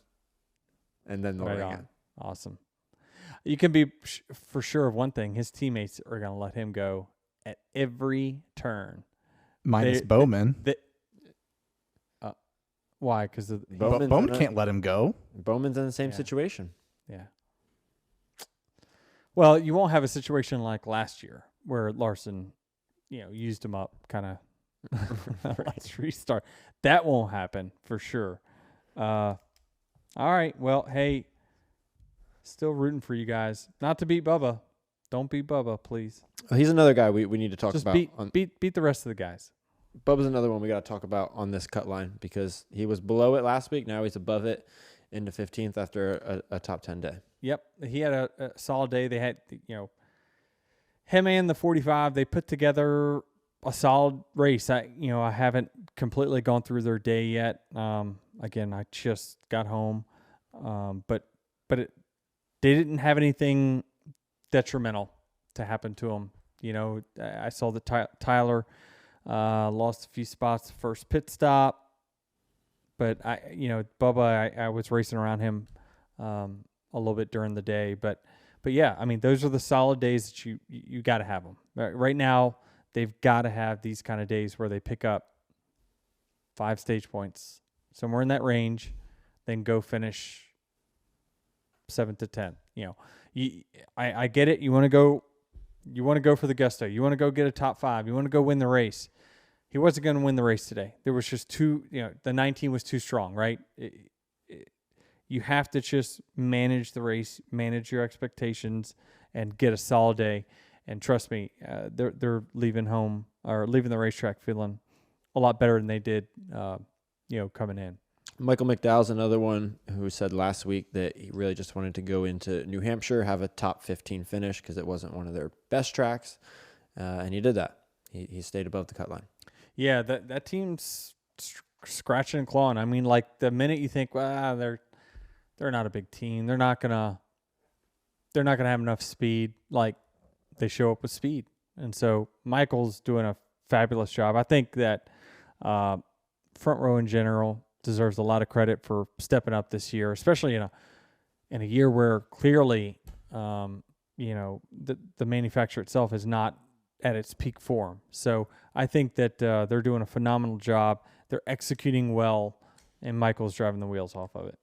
and then they'll ring it. Awesome. You can be for sure of one thing: his teammates are going to let him go at every turn. Minus Bowman. Why? Because Bowman can't let him go. Bowman's in the same situation. Yeah. Well, you won't have a situation like last year where Larson, used him up kind of. Let's restart. That won't happen for sure. All right. Well, hey, still rooting for you guys. Not to beat Bubba. Don't beat Bubba, please. He's another guy we need to talk Just about. Beat the rest of the guys. Bubba's another one we got to talk about on this cut line because he was below it last week. Now he's above it into 15th after a top 10 day. Yep. He had a solid day. They had, him and the 45, they put together a solid race. I haven't completely gone through their day yet. Again, I just got home, but they didn't have anything detrimental to happen to them. You know, I saw that Tyler lost a few spots first pit stop, but Bubba, I was racing around him a little bit during the day, but yeah, I mean, those are the solid days that you got to have them. Right now, they've got to have these kind of days where they pick up 5 stage points, somewhere in that range, then go finish 7 to 10. You know, I get it. You want to go for the gusto. You want to go get a top 5. You want to go win the race. He wasn't going to win the race today. There was just the 19 was too strong, right? You have to just manage the race, manage your expectations, and get a solid day. And trust me, they're leaving home or leaving the racetrack feeling a lot better than they did, coming in. Michael McDowell's another one who said last week that he really just wanted to go into New Hampshire, have a top 15 finish because it wasn't one of their best tracks, and he did that. He stayed above the cut line. Yeah, that team's scratching and clawing. I mean, like the minute you think, well, they're not a big team, they're not gonna have enough speed. Like they show up with speed, and so Michael's doing a fabulous job. I think that Front Row in general deserves a lot of credit for stepping up this year, especially in a year where clearly, the manufacturer itself is not at its peak form. So I think that they're doing a phenomenal job. They're executing well, and Michael's driving the wheels off of it.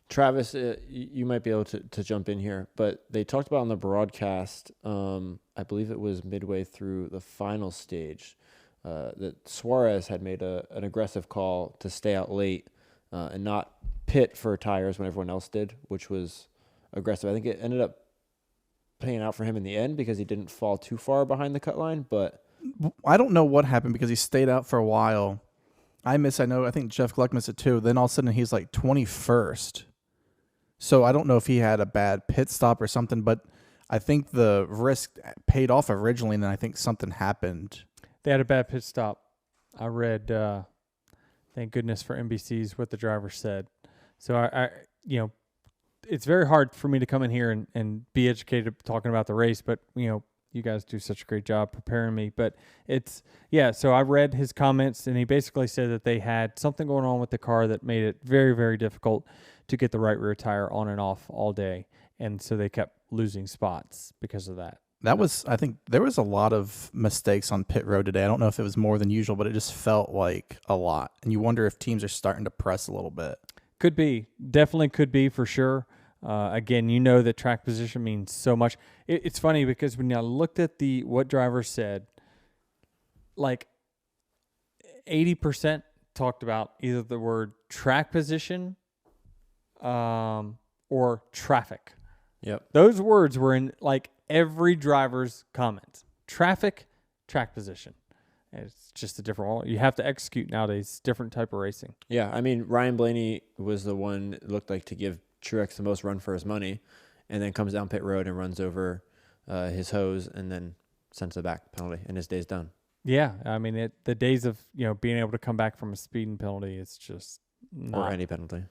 Travis, you might be able to jump in here, but they talked about on the broadcast, I believe it was midway through the final stage, that Suarez had made an aggressive call to stay out late and not pit for tires when everyone else did, which was aggressive. I think it ended up paying out for him in the end because he didn't fall too far behind the cut line, but I don't know what happened because he stayed out for a while. I think Jeff Gluck missed it too. Then all of a sudden he's like 21st. So I don't know if he had a bad pit stop or something, but I think the risk paid off originally, and then I think something happened. They had a bad pit stop. I read, thank goodness for NBC's what the driver said. So I it's very hard for me to come in here and be educated talking about the race, but you guys do such a great job preparing me. But so I read his comments, and he basically said that they had something going on with the car that made it very, very difficult to get the right rear tire on and off all day. And so they kept losing spots because of that. I think there was a lot of mistakes on pit road today. I don't know if it was more than usual, but it just felt like a lot. And you wonder if teams are starting to press a little bit. Could be. Definitely could be for sure. Again, that track position means so much. It's funny because when I looked at what drivers said, like 80% talked about either the word track position or traffic. Yep. Those words were in like every driver's comments. Traffic, track position. It's just a different one. You have to execute nowadays, different type of racing. Yeah, I mean, Ryan Blaney was the one that looked like to give Truex the most run for his money, and then comes down pit road and runs over his hose and then sends a back penalty, and his day's done. Yeah, I mean, the days of being able to come back from a speeding penalty, it's just not, or any penalty.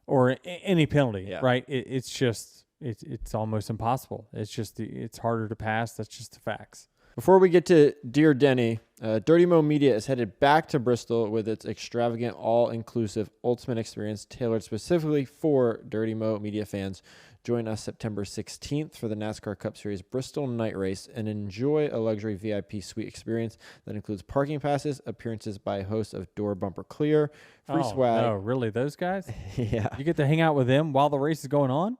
Or any penalty, yeah. Right? It's just it's almost impossible. It's just it's harder to pass. That's just the facts. Before we get to Dear Denny, Dirty Mo Media is headed back to Bristol with its extravagant, all-inclusive ultimate experience tailored specifically for Dirty Mo Media fans. Join us September 16th for the NASCAR Cup Series Bristol Night Race and enjoy a luxury VIP suite experience that includes parking passes, appearances by hosts of Door Bumper Clear, free swag. No, really? Those guys? Yeah. You get to hang out with them while the race is going on?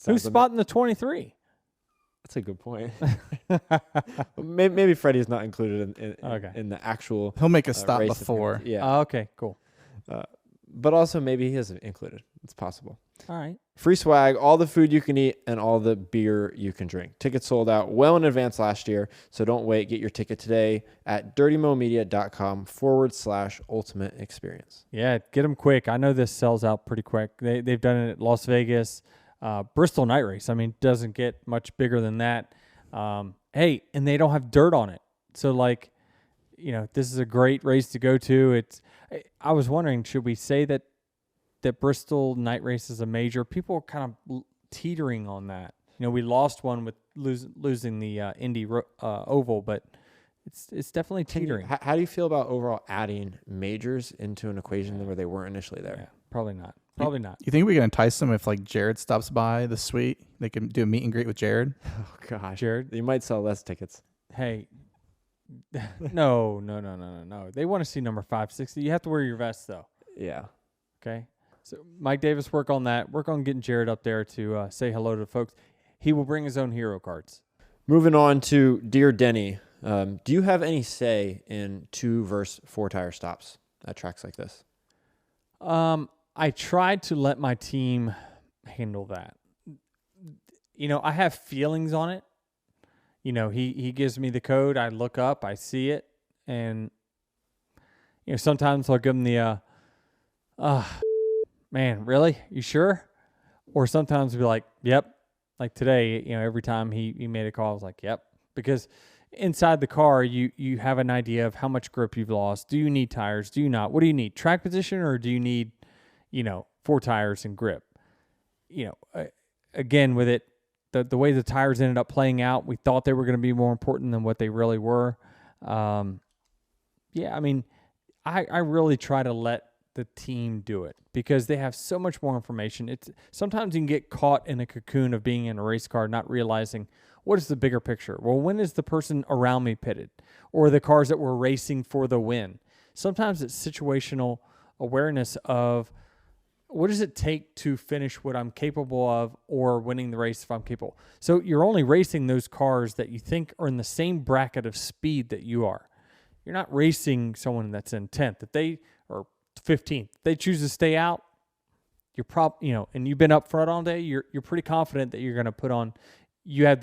Who's spotting the 23? That's a good point. Maybe Freddie's not included in the actual. He'll make a stop before. Yeah. Okay, cool. But also maybe he isn't included. It's possible. All right. Free swag, all the food you can eat, and all the beer you can drink. Tickets sold out well in advance last year, so don't wait. Get your ticket today at dirtymomedia.com/ultimate experience. Yeah, get them quick. I know this sells out pretty quick. They've done it at Las Vegas. Bristol Night Race, I mean, doesn't get much bigger than that. Hey, and they don't have dirt on it. So, like, this is a great race to go to. I was wondering, should we say that Bristol night race is a major? People are kind of teetering on that. We lost one with losing the Indy Oval, but it's definitely teetering. How do you feel about overall adding majors into an equation where they weren't initially there? Yeah, probably not. Probably not. You think we can entice them if like Jared stops by the suite? They can do a meet and greet with Jared. Oh gosh, Jared, you might sell less tickets. Hey, no. They want to see number 560. You have to wear your vest though. Yeah. Okay. So Mike Davis, work on that. Work on getting Jared up there to say hello to the folks. He will bring his own hero cards. Moving on to Dear Denny. Do you have any say in 2 versus 4 tire stops at tracks like this? I tried to let my team handle that. I have feelings on it. He gives me the code. I look up, I see it, and sometimes I'll give him the man, really? You sure? Or sometimes I'll be like, yep. Like today, every time he made a call, I was like, yep. Because inside the car, you have an idea of how much grip you've lost. Do you need tires? Do you not? What do you need? Track position, or do you need 4 tires and grip? Again, with it, the way the tires ended up playing out, we thought they were going to be more important than what they really were. I really try to let the team do it because they have so much more information. Sometimes you can get caught in a cocoon of being in a race car, not realizing what is the bigger picture. Well, when is the person around me pitted, or the cars that were racing for the win? Sometimes it's situational awareness of what does it take to finish what I'm capable of, or winning the race if I'm capable. So you're only racing those cars that you think are in the same bracket of speed that you are. You're not racing someone that's in 10th. If they are 15th, if they choose to stay out, you're and you've been up front all day, you're pretty confident that you're going to put on, you have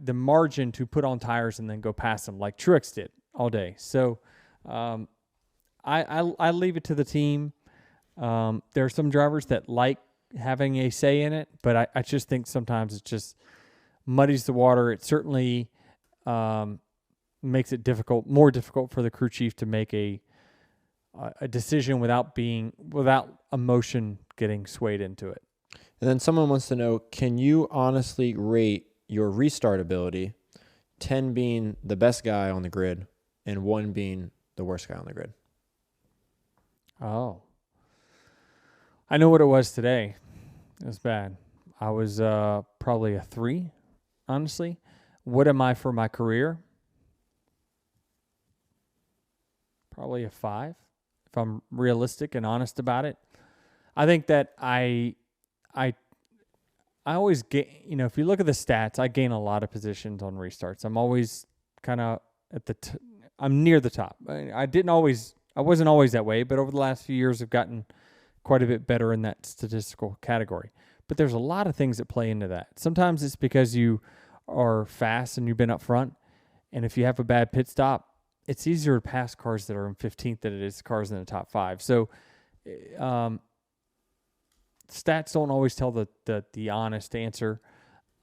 the margin to put on tires and then go past them like Truex did all day. So I leave it to the team. There are some drivers that like having a say in it, but I just think sometimes it just muddies the water. It certainly makes it more difficult for the crew chief to make a decision without emotion getting swayed into it. And then someone wants to know, can you honestly rate your restart ability, 10 being the best guy on the grid and 1 being the worst guy on the grid? Oh. I know what it was today. It was bad. I was probably a 3, honestly. What am I for my career? Probably a 5, if I'm realistic and honest about it. I think that I always get, if you look at the stats, I gain a lot of positions on restarts. I'm always kind of I'm near the top. I wasn't always that way, but over the last few years I've gotten quite a bit better in that statistical category. But there's a lot of things that play into that. Sometimes it's because you are fast and you've been up front, and if you have a bad pit stop, it's easier to pass cars that are in 15th than it is cars in the top 5. So stats don't always tell the honest answer.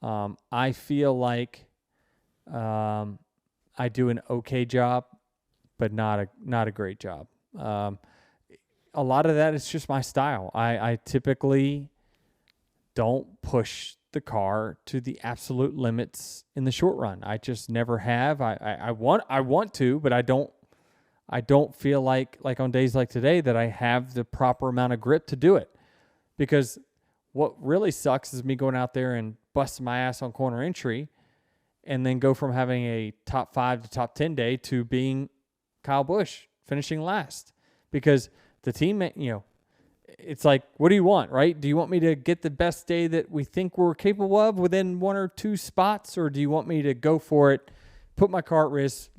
I feel like I do an okay job, but not a great job. A lot of that is just my style. I typically don't push the car to the absolute limits in the short run. I just never have. I want to, but I don't feel like on days like today that I have the proper amount of grip to do it. Because what really sucks is me going out there and busting my ass on corner entry and then go from having a top 5 to top 10 day to being Kyle Busch finishing last. Because the team, it's like, what do you want, right? Do you want me to get the best day that we think we're capable of within 1 or 2 spots? Or do you want me to go for it, put my car at risk,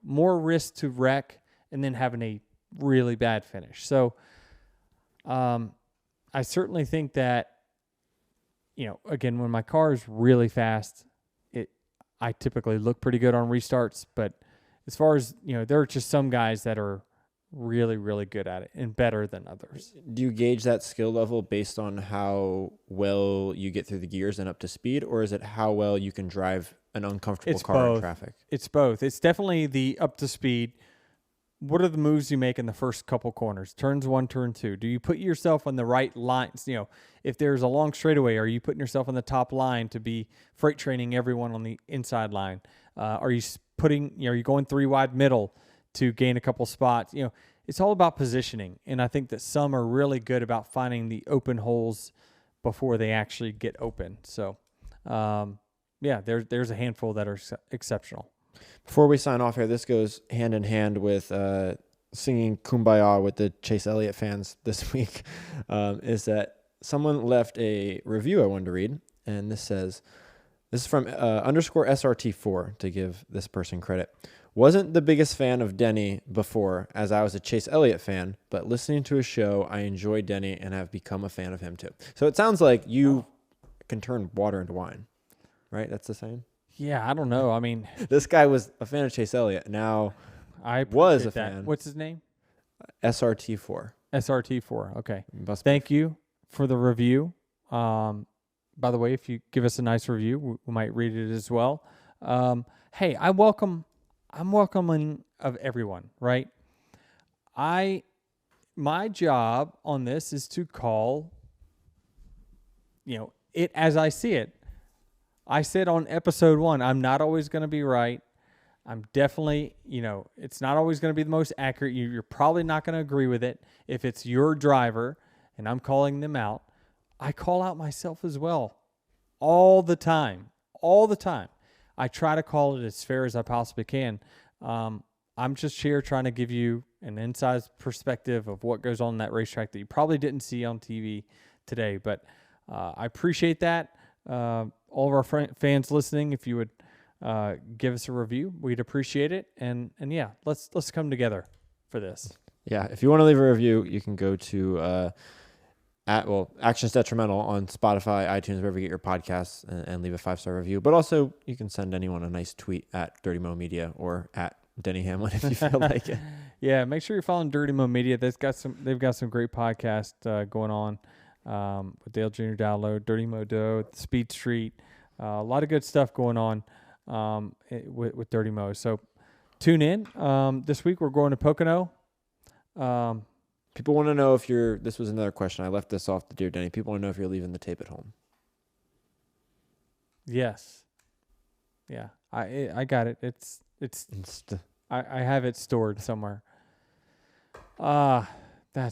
more risk to wreck, and then having a really bad finish? So I certainly think that, again, when my car is really fast, I typically look pretty good on restarts. But as far as, there are just some guys that are really, really good at it and better than others. Do you gauge that skill level based on how well you get through the gears and up to speed, or is it how well you can drive an uncomfortable car in traffic? It's both. It's definitely the up to speed. What are the moves you make in the first couple corners? Turns 1, turn 2. Do you put yourself on the right lines? You know, if there's a long straightaway, are you putting yourself on the top line to be freight training everyone on the inside line? Are you going 3 wide middle to gain a couple spots? You know, it's all about positioning. And I think that some are really good about finding the open holes before they actually get open. So, there's a handful that are exceptional. Before we sign off here, this goes hand in hand with singing Kumbaya with the Chase Elliott fans this week, is that someone left a review I wanted to read, and this is from underscore SRT4, to give this person credit. Wasn't the biggest fan of Denny before, as I was a Chase Elliott fan, but listening to his show, I enjoy Denny and have become a fan of him too. So it sounds like you can turn water into wine, right? That's the saying? Yeah, I don't know. I mean, this guy was a fan of Chase Elliott. Now I was a that. fan. What's his name? SRT4. SRT4. Okay. Thank you for the review. By the way, if you give us a nice review, we might read it as well. Hey, I'm welcoming of everyone, right? My job on this is to call, it as I see it. I said on episode 1, I'm not always going to be right. I'm definitely, it's not always going to be the most accurate. You're probably not going to agree with it. If it's your driver and I'm calling them out, I call out myself as well all the time. I try to call it as fair as I possibly can. I'm just here trying to give you an inside perspective of what goes on in that racetrack that you probably didn't see on TV today. But I appreciate that. All of our fans listening, if you would give us a review, we'd appreciate it. And yeah, let's come together for this. Yeah, if you want to leave a review, you can go to Actions Detrimental on Spotify, iTunes, wherever you get your podcasts, and leave a 5-star review. But also, you can send anyone a nice tweet at Dirty Mo Media or at Denny Hamlin if you feel like it. Yeah, make sure you're following Dirty Mo Media. They've got some great podcasts going on with Dale Jr. Download, Dirty Mo Doe, Speed Street. A lot of good stuff going on with Dirty Mo. So tune in. This week we're going to Pocono. People want to know if this was another question. I left this off the Dear Denny. People want to know if you're leaving the tape at home. Yes. Yeah. I got it. I have it stored somewhere. That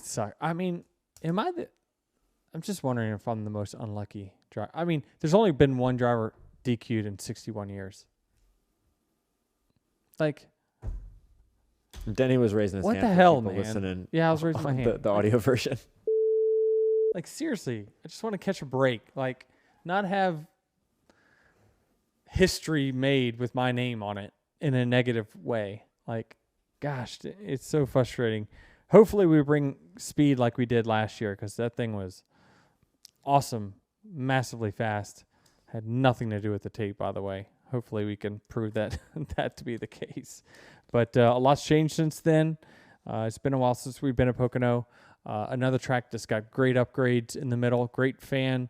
sucks. I mean, I'm just wondering if I'm the most unlucky driver. I mean, there's only been one driver DQ'd in 61 years. Like, Denny was raising his hand. What the hell, man? Listening. Yeah, I was raising my hand. The audio version. Like, seriously, I just want to catch a break. Like, not have history made with my name on it in a negative way. Like, gosh, it's so frustrating. Hopefully we bring speed like we did last year, because that thing was awesome, massively fast. Had nothing to do with the tape, by the way. Hopefully we can prove that to be the case. But a lot's changed since then. It's been a while since we've been at Pocono. Another track that's got great upgrades in the middle, great fan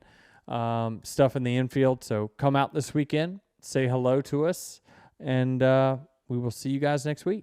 stuff in the infield. So come out this weekend, say hello to us, and we will see you guys next week.